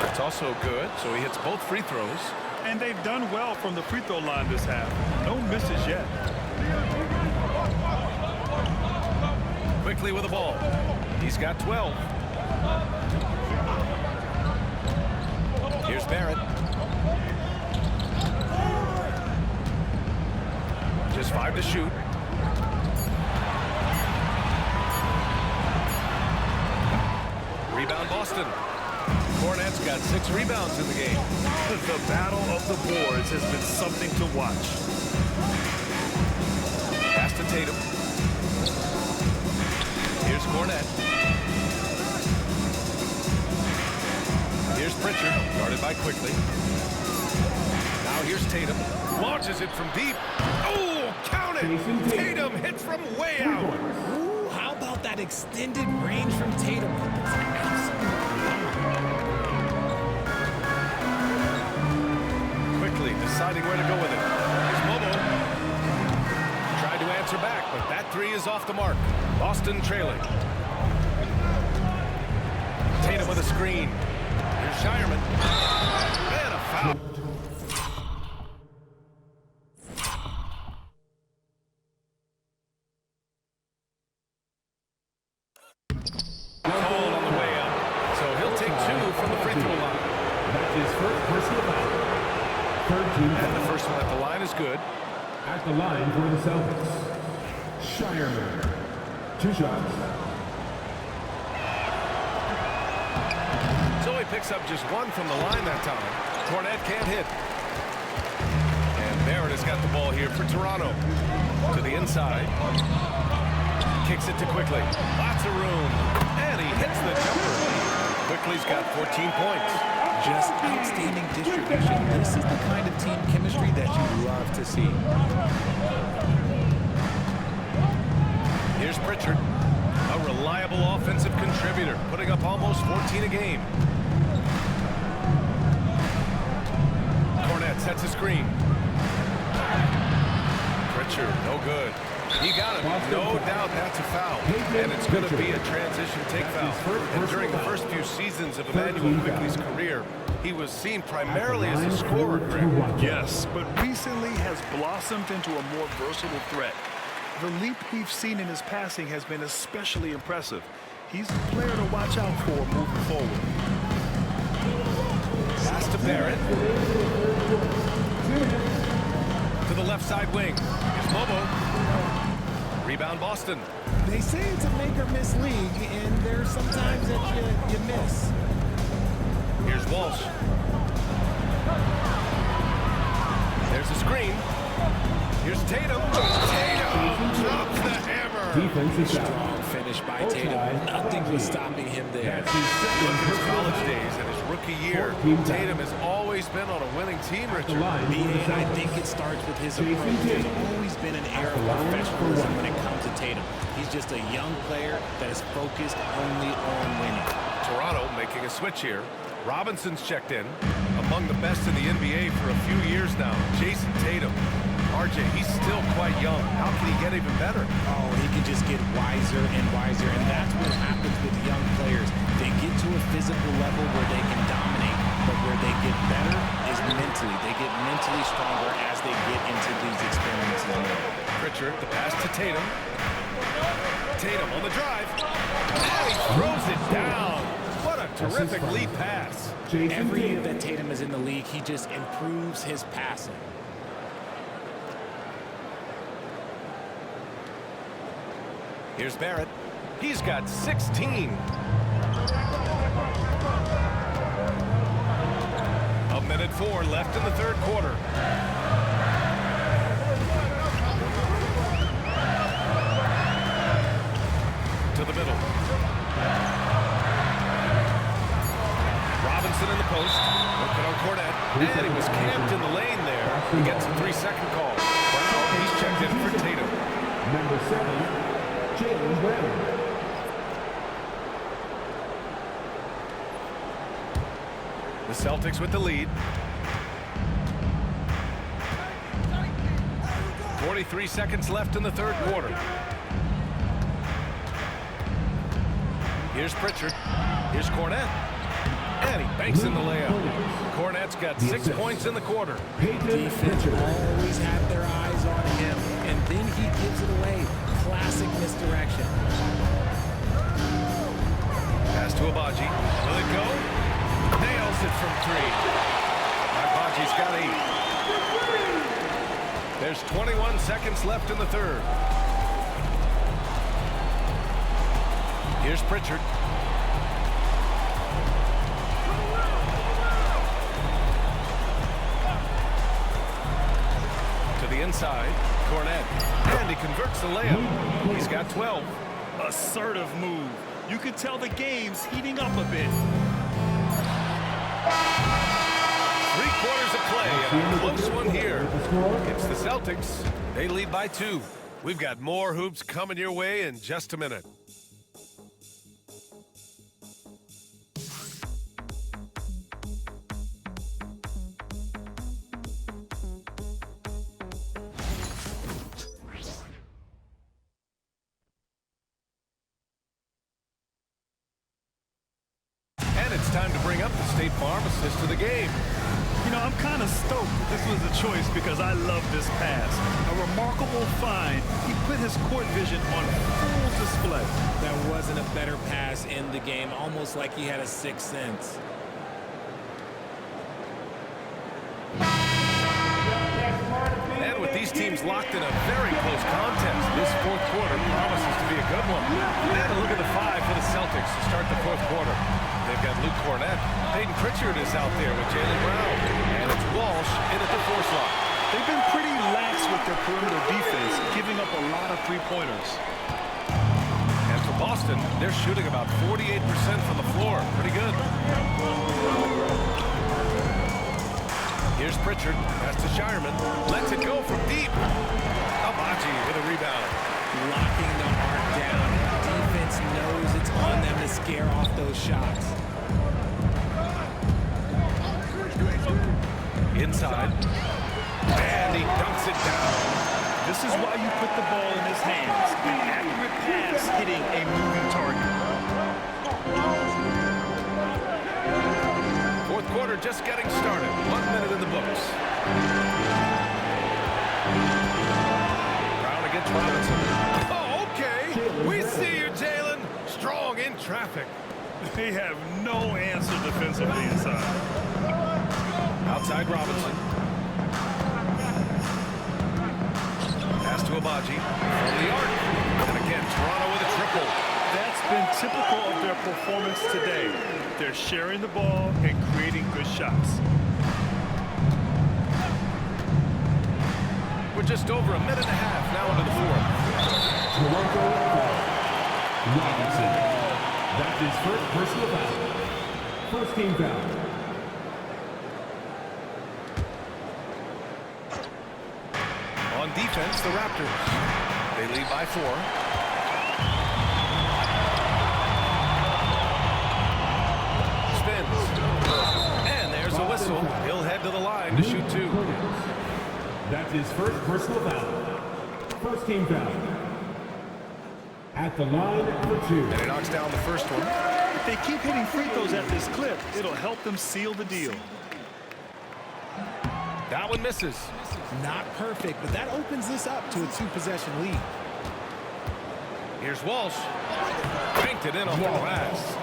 It's also good, so he hits both free throws. And they've done well from the free throw line this half. No misses yet. Quickly with the ball. He's got 12. Here's Barrett. Just 5 to shoot. Rebound Boston. Cornette's got 6 rebounds in the game. The battle of the boards has been something to watch. Pass to Tatum. Here's Cornette. Here's Pritchard, guarded by Quickly. Now here's Tatum. Launches it from deep. Oh, count it! Tatum hits from way out. Ooh, how about that extended range from Tatum? Quickly deciding where to go with it. Here's Momo. Tried to answer back, but that 3 is off the mark. Boston trailing. Tatum with a screen. Here's Shireman. And a foul. Called on the way up. So he'll take 2 from the free throw line. That's his first personal foul. Third team And the foul. first one at the line is good. At the line for the Celtics, Shireman. 2 shots. So he picks up just 1 from the line that time. Cornette can't hit. And Barrett has got the ball here for Toronto. To the inside. Kicks it to Quickly. Lots of room. And he hits the jumper. Quickly's got 14 points. Just outstanding distribution. This is the kind of team chemistry that you love to see. Here's Pritchard. A reliable offensive contributor, putting up almost 14 a game. Cornette sets a screen. Pritchard, no good. He got him. No doubt that's a foul. And it's going to be a transition take foul. And during the first few seasons of Emmanuel Quickly's career, he was seen primarily as a scorer. Yes, but recently has blossomed into a more versatile threat. The leap we've seen in his passing has been especially impressive. He's a player to watch out for moving forward. Pass to Barrett. To the left side wing. Here's Momo. Rebound Boston. They say it's a make or miss league, and there's sometimes that you miss. Here's Walsh. There's a screen. Here's Tatum. Tatum drops the hammer. Defensive foul. Strong finish by Tatum. Nothing was stopping him there. Look at his college days and his rookie year. Tatum has always been on a winning team, Richard. And I think it starts with his approach. There's always been an air of professionalism when it comes to Tatum. He's just a young player that is focused only on winning. Toronto making a switch here. Robinson's checked in. Among the best in the NBA for a few years now. Jason Tatum. RJ, he's still quite young. How can he get even better? Oh, he can just get wiser and wiser, and that's what happens with young players. They get to a physical level where they can dominate, but where they get better is mentally. They get mentally stronger as they get into these experiences more. Pritchard, the pass to Tatum. Tatum on the drive. And he throws it down. What a terrific lead pass. Every year that Tatum is in the league, he just improves his passing. Here's Barrett. He's got 16. A minute 4 left in the third quarter. To the middle. Robinson in the post. Looking on Cornette. And he was camped in the lane there. He gets a 3-second call. Brown, he's checked in for Tatum. Number 7. Jaylen Brown. The Celtics with the lead. 43 seconds left in the third quarter. Here's Pritchard. Here's Cornette. And he banks in the layup. Cornette's got 6 points in the quarter. Defense always had their eyes on him, and then he gives it away. Classic misdirection. Pass to Agbaji. Will it go? Nails it from 3. Agbaji's got 8. There's 21 seconds left in the third. Here's Pritchard. To the inside, Cornette. And he converts the layup. He's got 12. Assertive move. You can tell the game's heating up a bit. 3 quarters of play, and a close one here. It's the Celtics. They lead by 2. We've got more hoops coming your way in just a minute. It's time to bring up the State Farm assist of the game. You know, I'm kind of stoked that this was a choice because I love this pass. A remarkable find. He put his court vision on full display. That wasn't a better pass in the game, almost like he had a sixth sense. And with these teams locked in a very close contest, this fourth quarter promises to be a good one. And a look at the 5 for the Celtics to start the fourth quarter. They've got Luke Cornette. Peyton Pritchard is out there with Jaylen Brown. And it's Walsh in at the 4 slot. They've been pretty lax with their perimeter defense, giving up a lot of three-pointers. And for Boston, they're shooting about 48% from the floor. Pretty good. Here's Pritchard. Pass to Shireman. Lets it go from deep. Agbaji with a rebound. Locking the arc down. Defense knows it's on them to scare off those shots. Inside. And he dunks it down. This is why you put the ball in his hands. An accurate pass hitting a moving target. Fourth quarter just getting started. 1 minute in the books. Brown against Robinson. Oh, okay. We see you, Jaylen. Strong in traffic. They have no answer defensively inside. Outside Robinson. Pass to Agbaji. From the arc. And again, Toronto with a triple. That's been typical of their performance today. They're sharing the ball and creating good shots. We're just over a minute and a half now into the fourth. Toronto foul. Robinson. That's his first personal foul. First team foul. On defense, the Raptors. They lead by 4. Spins. And there's a whistle. He'll head to the line to shoot 2. That's his first personal foul. First team foul. At the line for 2. And he knocks down the first one. If they keep hitting free throws at this clip, it'll help them seal the deal. That one misses. Not perfect, but that opens this up to a 2-possession lead. Here's Walsh. Banked it in off the glass.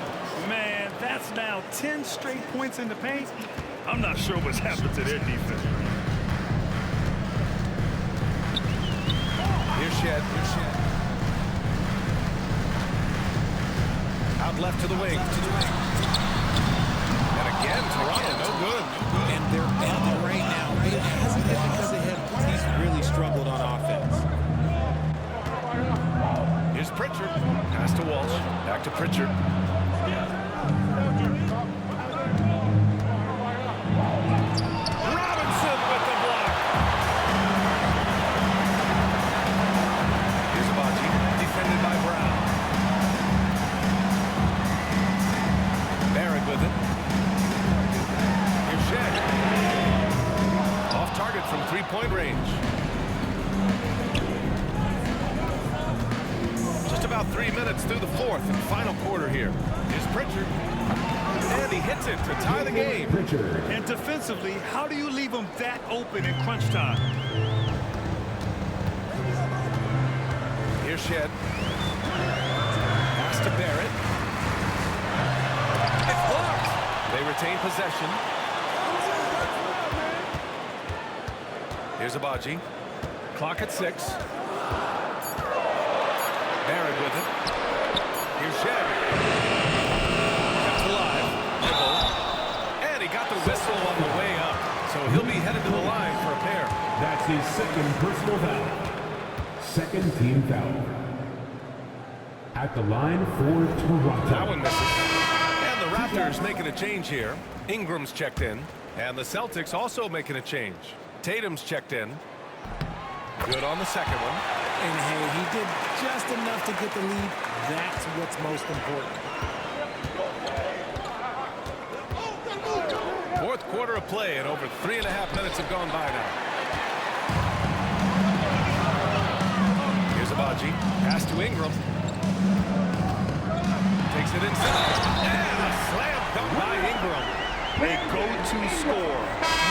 Man, that's now 10 straight points in the paint. I'm not sure what's happened to their defense. Here's Shed. Out left to the wing. And again, Toronto, no good. And they're on it right now, but it hasn't been because they have he's really struggled on offense. Here's Pritchard. Pass to Walsh. Back to Pritchard. Robinson with the block. Here's Agbaji. Defended by Brown. Barrett with it. Here's Shed. Off target from 3-point range. Just about 3 minutes through the fourth and final quarter here. Here's Pritchard. And he hits it to tie the game. And defensively, how do you leave them that open in crunch time? Here's Shed. Pass to Barrett. It's blocked. They retain possession. Here's Abaji. Clock at 6. Barrett with it. Here's Shed. Kept alive. And he got the whistle on the way up. So he'll be headed to the line for a pair. That's his second personal foul. Second team foul. At the line for Toronto. That one misses. And the Raptors making a change here. Ingram's checked in. And the Celtics also making a change. Tatum's checked in. Good on the second one. And hey, he did just enough to get the lead. That's what's most important. Fourth quarter of play, and over 3.5 minutes have gone by now. Here's Abaji. Pass to Ingram. Takes it inside. And a slam dunk by Ingram. A go-to score.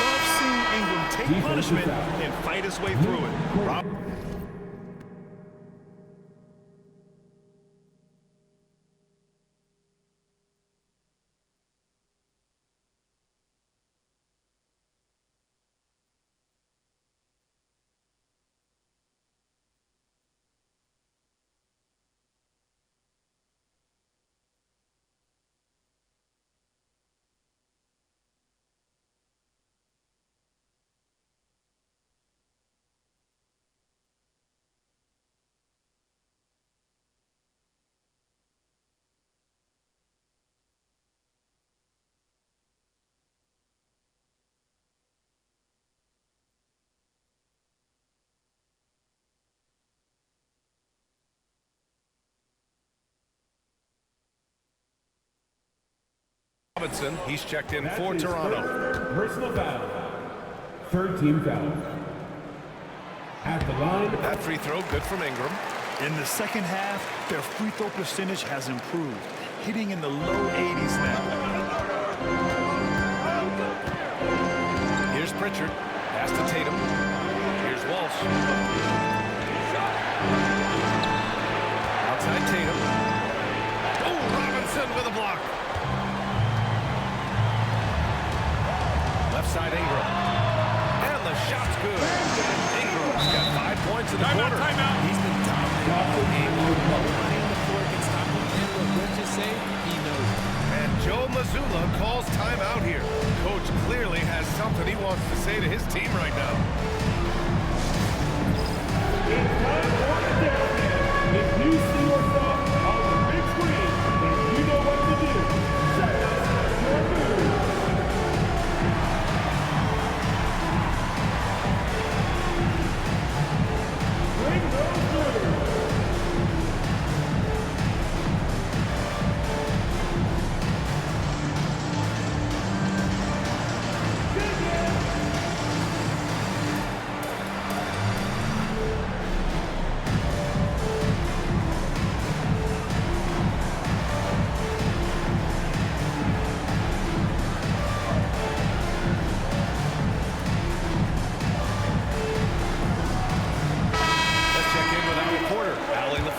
Love seeing Ingram take punishment and fight his way through it. Robinson, he's checked in for That's Toronto. Personal foul. Third team foul. At the line. That free throw, good from Ingram. In the second half, their free throw percentage has improved, hitting in the low 80s now. Here's Pritchard. Pass to Tatum. Here's Walsh. Outside Tatum. Oh, Robinson with a block. Left side Ingram. And the shot's good. Ingram's got 5 points in the quarter. Timeout. He's been dominant all game. Nobody on the floor can stop him. And what Rich just say, he knows it. And Joe Mazzulla calls timeout here. Coach clearly has something he wants to say to his team right now. It's time for the dance. If you see yourself on the big screen, then you know what to do. Check out your moves. Bring those through.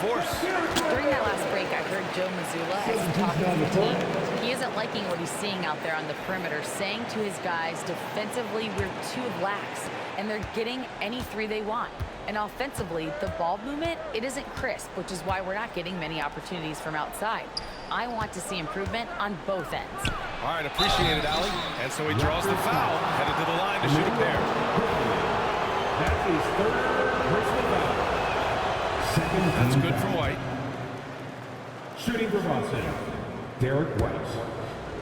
During that last break, I heard Joe Mazzulla, as he's talking to the team, he isn't liking what he's seeing out there on the perimeter, saying to his guys, defensively, we're too lax, and they're getting any three they want. And offensively, the ball movement, it isn't crisp, which is why we're not getting many opportunities from outside. I want to see improvement on both ends. All right, appreciate it, Allie. And so he draws the foul, headed to the line to shoot a pair. That's his third personal foul. Second That's team good foul. from White. Shooting for Boston, Derek White.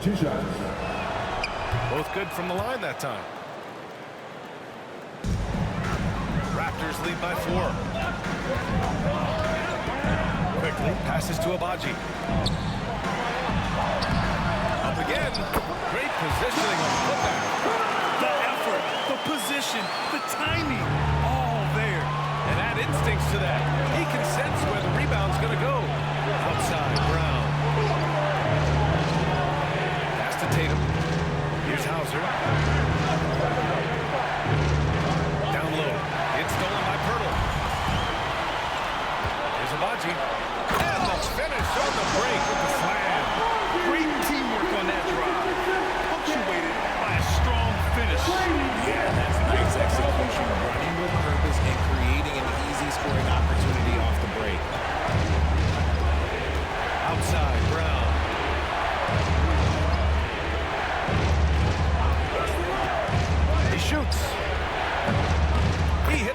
2 shots. Both good from the line that time. Raptors lead by 4. Quickly passes to Abaji. Up again. Great positioning on the putback. The effort, the position, the timing, all there. And add instincts to that. He can sense where the rebound's going to go. Outside, Brown. Pass to Tatum. Here's Hauser. Down low. It's stolen by Pirtle. Here's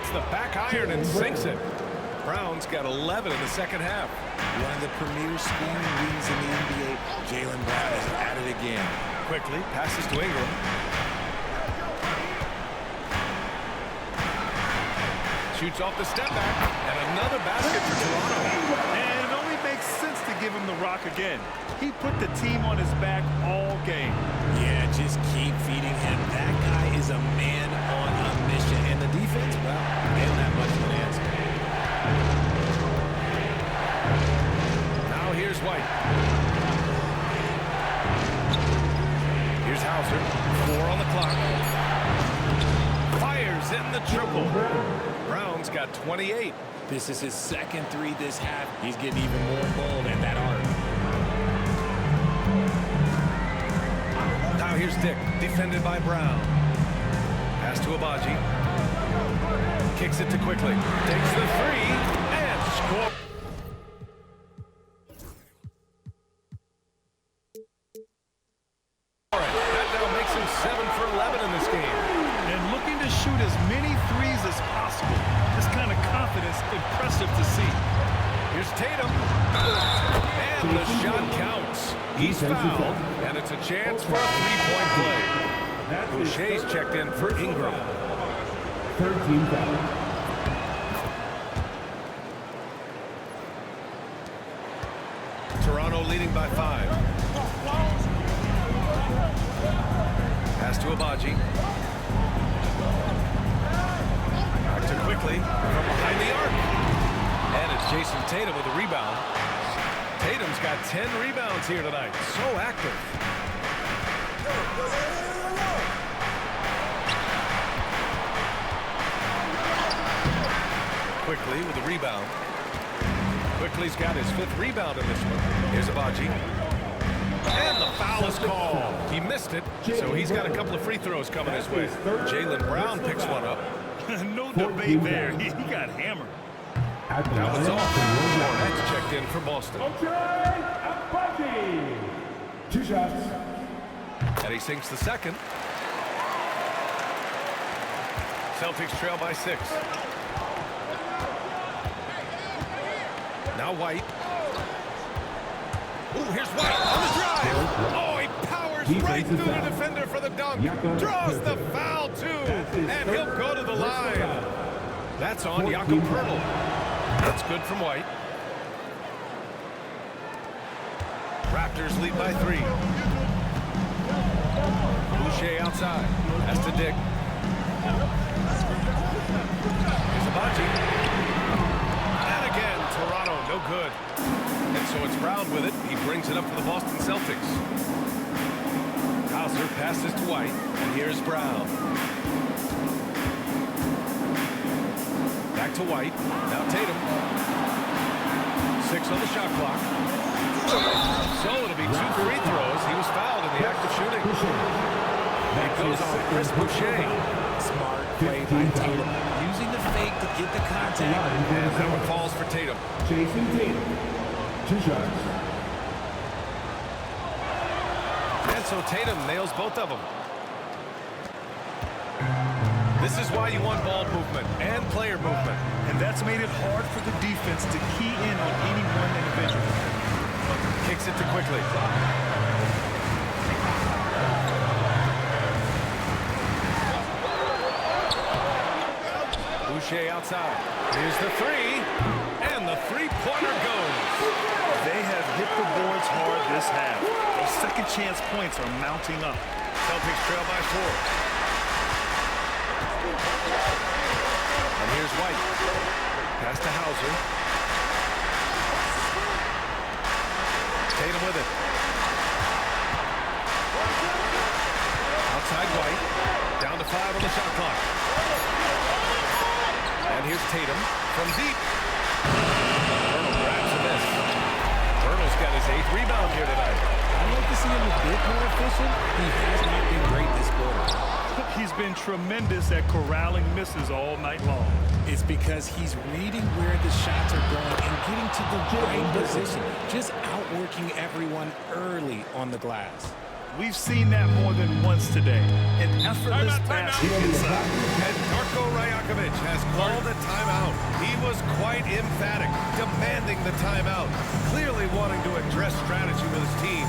hits the back iron and sinks it. Brown's got 11 in the second half. One of the premier scoring wings in the NBA. Jaylen Brown is at it again. Quickly passes to Ingram. Shoots off the step back, and another basket for Toronto. And it only makes sense to give him the rock again. He put the team on his back all game. Yeah, just keep feeding him. That guy is a man on a mission. And the defense, well, they don't have much of an answer. Now here's White. Here's Hauser. 4 on the clock. Fires in the triple. Brown's got 28. This is his second three this half. He's getting even more bold at that arc. Now here's Dick, defended by Brown. Pass to Abaji. Kicks it to Quickly. Takes the three and scores. All right, that now makes him 7 for 11 in this game. And looking to shoot as many threes as possible. This kind of confidence, impressive to see. Here's Tatum. And the shot counts. He's fouled, and it's a chance for a three-point play. Boucher's checked in for Ingram. 13 fouls. Toronto leading by 5. Pass to Abaji. Back to Quickly from behind the arc. And it's Jason Tatum with a rebound. Tatum's got 10 rebounds here tonight. So active. Quickly with the rebound. Quickly's got his 5th rebound in this one. Here's Abaji. And the foul is called. He missed it, so he's got a couple of free throws coming his way. Jaylen Brown picks one up. No debate there. He got hammered. That was off. That's checked in for Boston. Okay, Abaji. 2 shots. And he sinks the second. Celtics trail by 6. Now White. Ooh, here's White on the drive. Oh, he powers right through the defender for the dunk. Draws the foul, too. And he'll go to the line. That's on Jakob Poeltl. That's good from White. Raptors lead by 3. Boucher outside. That's to Dick. Here's Abaji. And again, Toronto, no good. And so it's Brown with it. He brings it up for the Boston Celtics. Hauser passes to White. And here's Brown. Back to White. Now Tatum. 6 on the shot clock. So it'll be 2 free throws. He was fouled in the act of shooting. It goes on Chris Boucher. Smart play by Tatum. Using the fake to get the contact. And that one falls for Tatum. Jason Tatum. 2 shots. And so Tatum nails both of them. This is why you want ball movement and player movement. And that's made it hard for the defense to key in on any one individual. Kicks it to Quickly. Boucher outside. Here's the 3. And the three-pointer goes. They have hit the boards hard this half. Those second chance points are mounting up. Celtics trail by 4. And here's White. Pass to Hauser. Tatum with it. Outside White. Down to 5 on the shot clock. And here's Tatum from deep. Poeltl grabs a miss. Poeltl's got his 8th rebound here tonight. I'd like to see him a bit more efficient. He has not been great this quarter. He's been tremendous at corralling misses all night long. It's because he's reading where the shots are going and getting to the right position. Just outworking everyone early on the glass. We've seen that more than once today. An effortless basket inside. And Darko Rajakovic has called a timeout. He was quite emphatic, demanding the timeout, clearly wanting to address strategy with his team.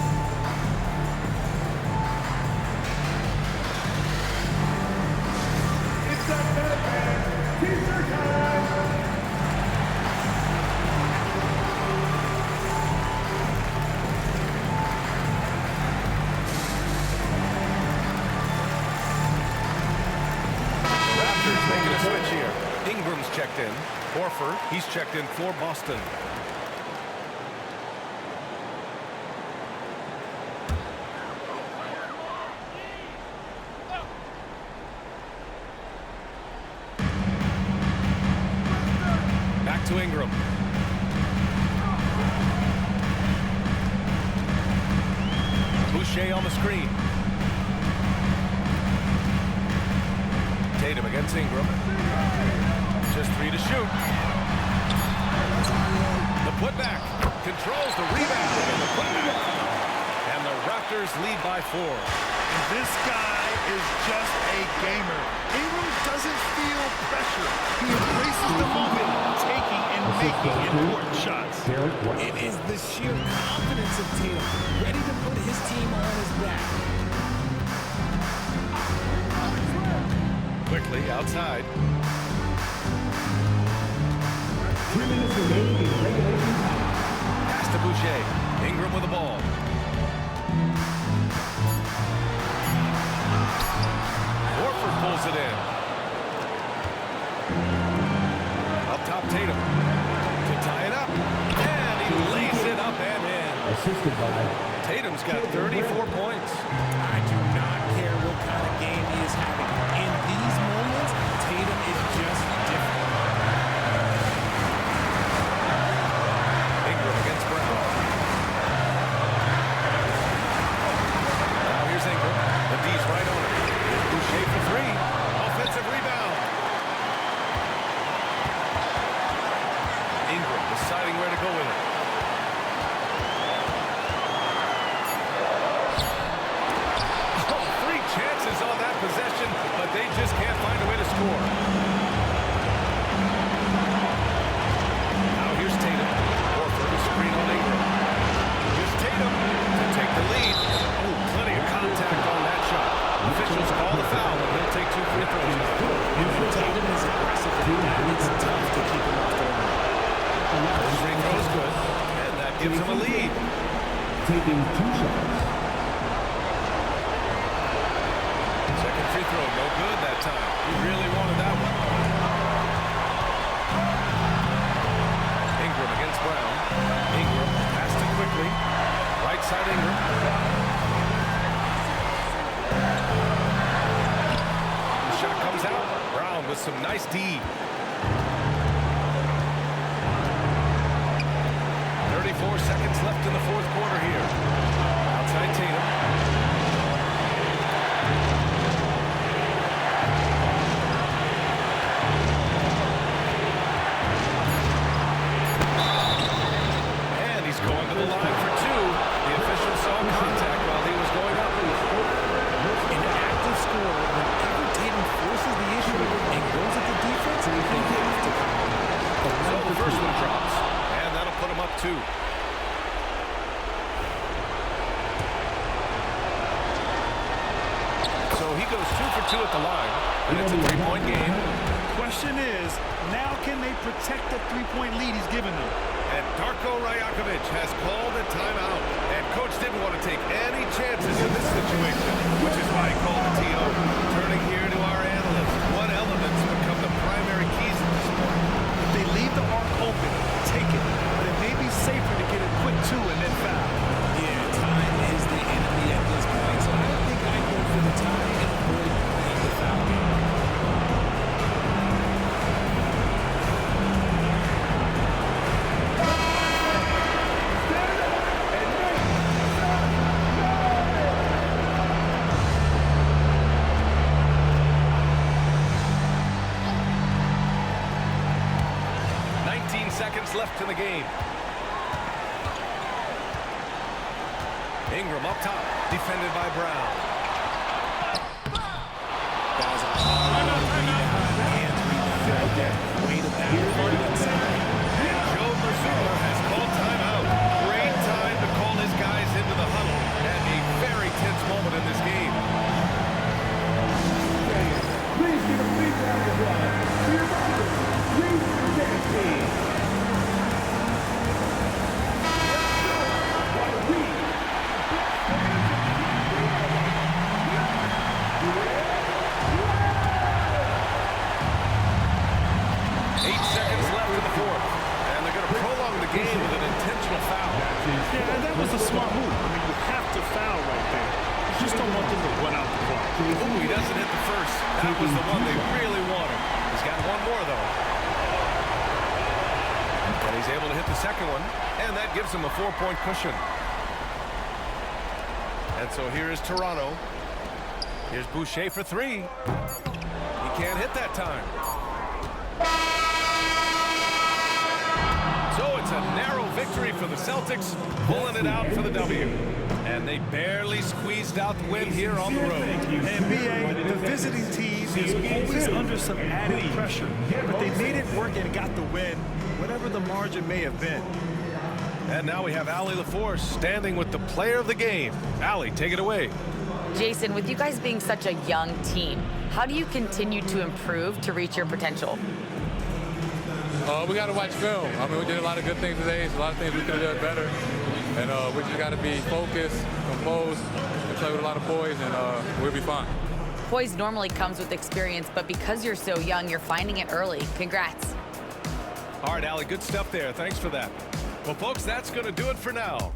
It's that bad man. T-shirt time. Making a switch here. Ingram's checked in. Horford, he's checked in for Boston. Back to Ingram. Boucher on the screen. Tatum against Ingram. Just 3 to shoot. The putback. Controls the rebound and the putback. And the Raptors lead by 4. This guy is just a gamer. Ingram doesn't feel pressure. He embraces the moment, taking and making important shots. It is the sheer confidence of Tatum, ready to put his team on his back. Quickly outside. 3 minutes remaining in regulation time. Pass to Boucher. Ingram with the ball. Horford pulls it in. Up top, Tatum. To tie it up. And he lays it up and in. Assisted by Tatum's got 34 points. I do not care what kind of game he is having. In these moments, Tatum is just different. Ingram against Brown. Now here's Ingram. The D's right on it. Boucher for 3. Offensive rebound. Ingram deciding where to go with it. Oh, 3 chances on that possession, but they just can't find a way to score. Now here's Tatum. Horford a screen on Ingram. Here's Tatum to take the lead. Oh, plenty of contact on that shot. Officials call the foul, and he'll take 2 free throws now. When Tatum is aggressive like that, it's tough to keep him off the line. First free throw is good, and that gives him a lead. taking 2 shots. Second free throw, no good that time. He really wanted that one. Ingram against Brown. Ingram passed it quickly. Right side Ingram. The shot comes out. Brown with some nice D. 34 seconds left in the fourth quarter here. Outside Tatum. And he's going to the line for 2. The official saw contact while he was going up. An active scorer, whenever Tatum forces the issue and goes at the defense, they have to come on. So the first one drops. And that'll put him up 2. So he goes 2 for 2 at the line. And it's a 3-point game. Question is, now can they protect the 3-point lead he's given them? And Darko Rajakovic has called a timeout. And coach didn't want to take any chances in this situation, which is why he called the TO. Turning here to our analysts, what elements become the primary keys at this point? If they leave the arc open, take it. But it may be safer to get a quick 2 and then foul. Yeah, time is the enemy at this point, so I don't think I go for the tie and avoid playing the foul game. Seconds left in the game. Ingram up top. defended by Brown. Guys, a hard rebound, hands rebound right there. Way to battle. Joe Mazzulla has called timeout. Great time to call his guys into the huddle at a very tense moment in this game. Please give a big round of applause for your representative, Jason Dansby. Game with an intentional foul. Yeah, and that was a smart move. I mean, you have to foul right there. You just don't want them to run out the clock. Ooh, he doesn't hit the first. That was the one they really wanted. He's got one more, though. And he's able to hit the second one, and that gives him a 4-point cushion. And so here is Toronto. Here's Boucher for three. He can't hit that time. So it's a narrow victory for the Celtics, pulling it out for the W. And they barely squeezed out the win here on the road. And B.A., the visiting team is always under some added pressure, but they made it work and got the win, whatever the margin may have been. And now we have Allie LaForce standing with the player of the game. Allie, take it away. Jason, with you guys being such a young team, how do you continue to improve to reach your potential? We got to watch film. I mean, we did a lot of good things today. A lot of things we could have done better. And we just got to be focused, composed, and play with a lot of poise, and we'll be fine. Poise normally comes with experience, but because you're so young, you're finding it early. Congrats. All right, Allie, good stuff there. Thanks for that. Well, folks, that's going to do it for now.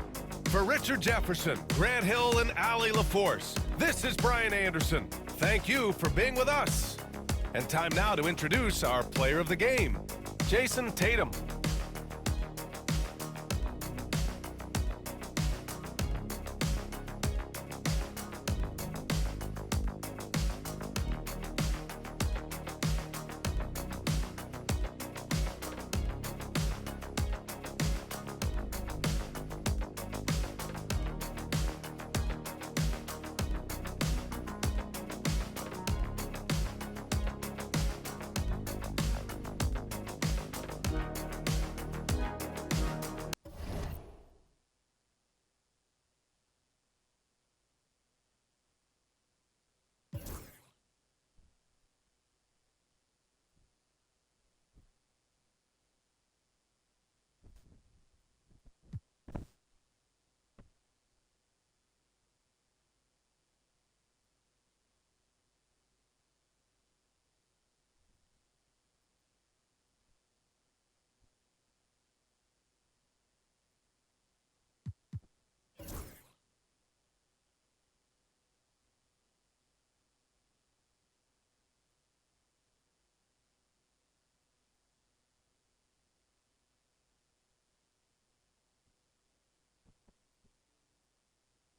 For Richard Jefferson, Grant Hill, and Allie LaForce, this is Brian Anderson. Thank you for being with us. And time now to introduce our player of the game, Jason Tatum.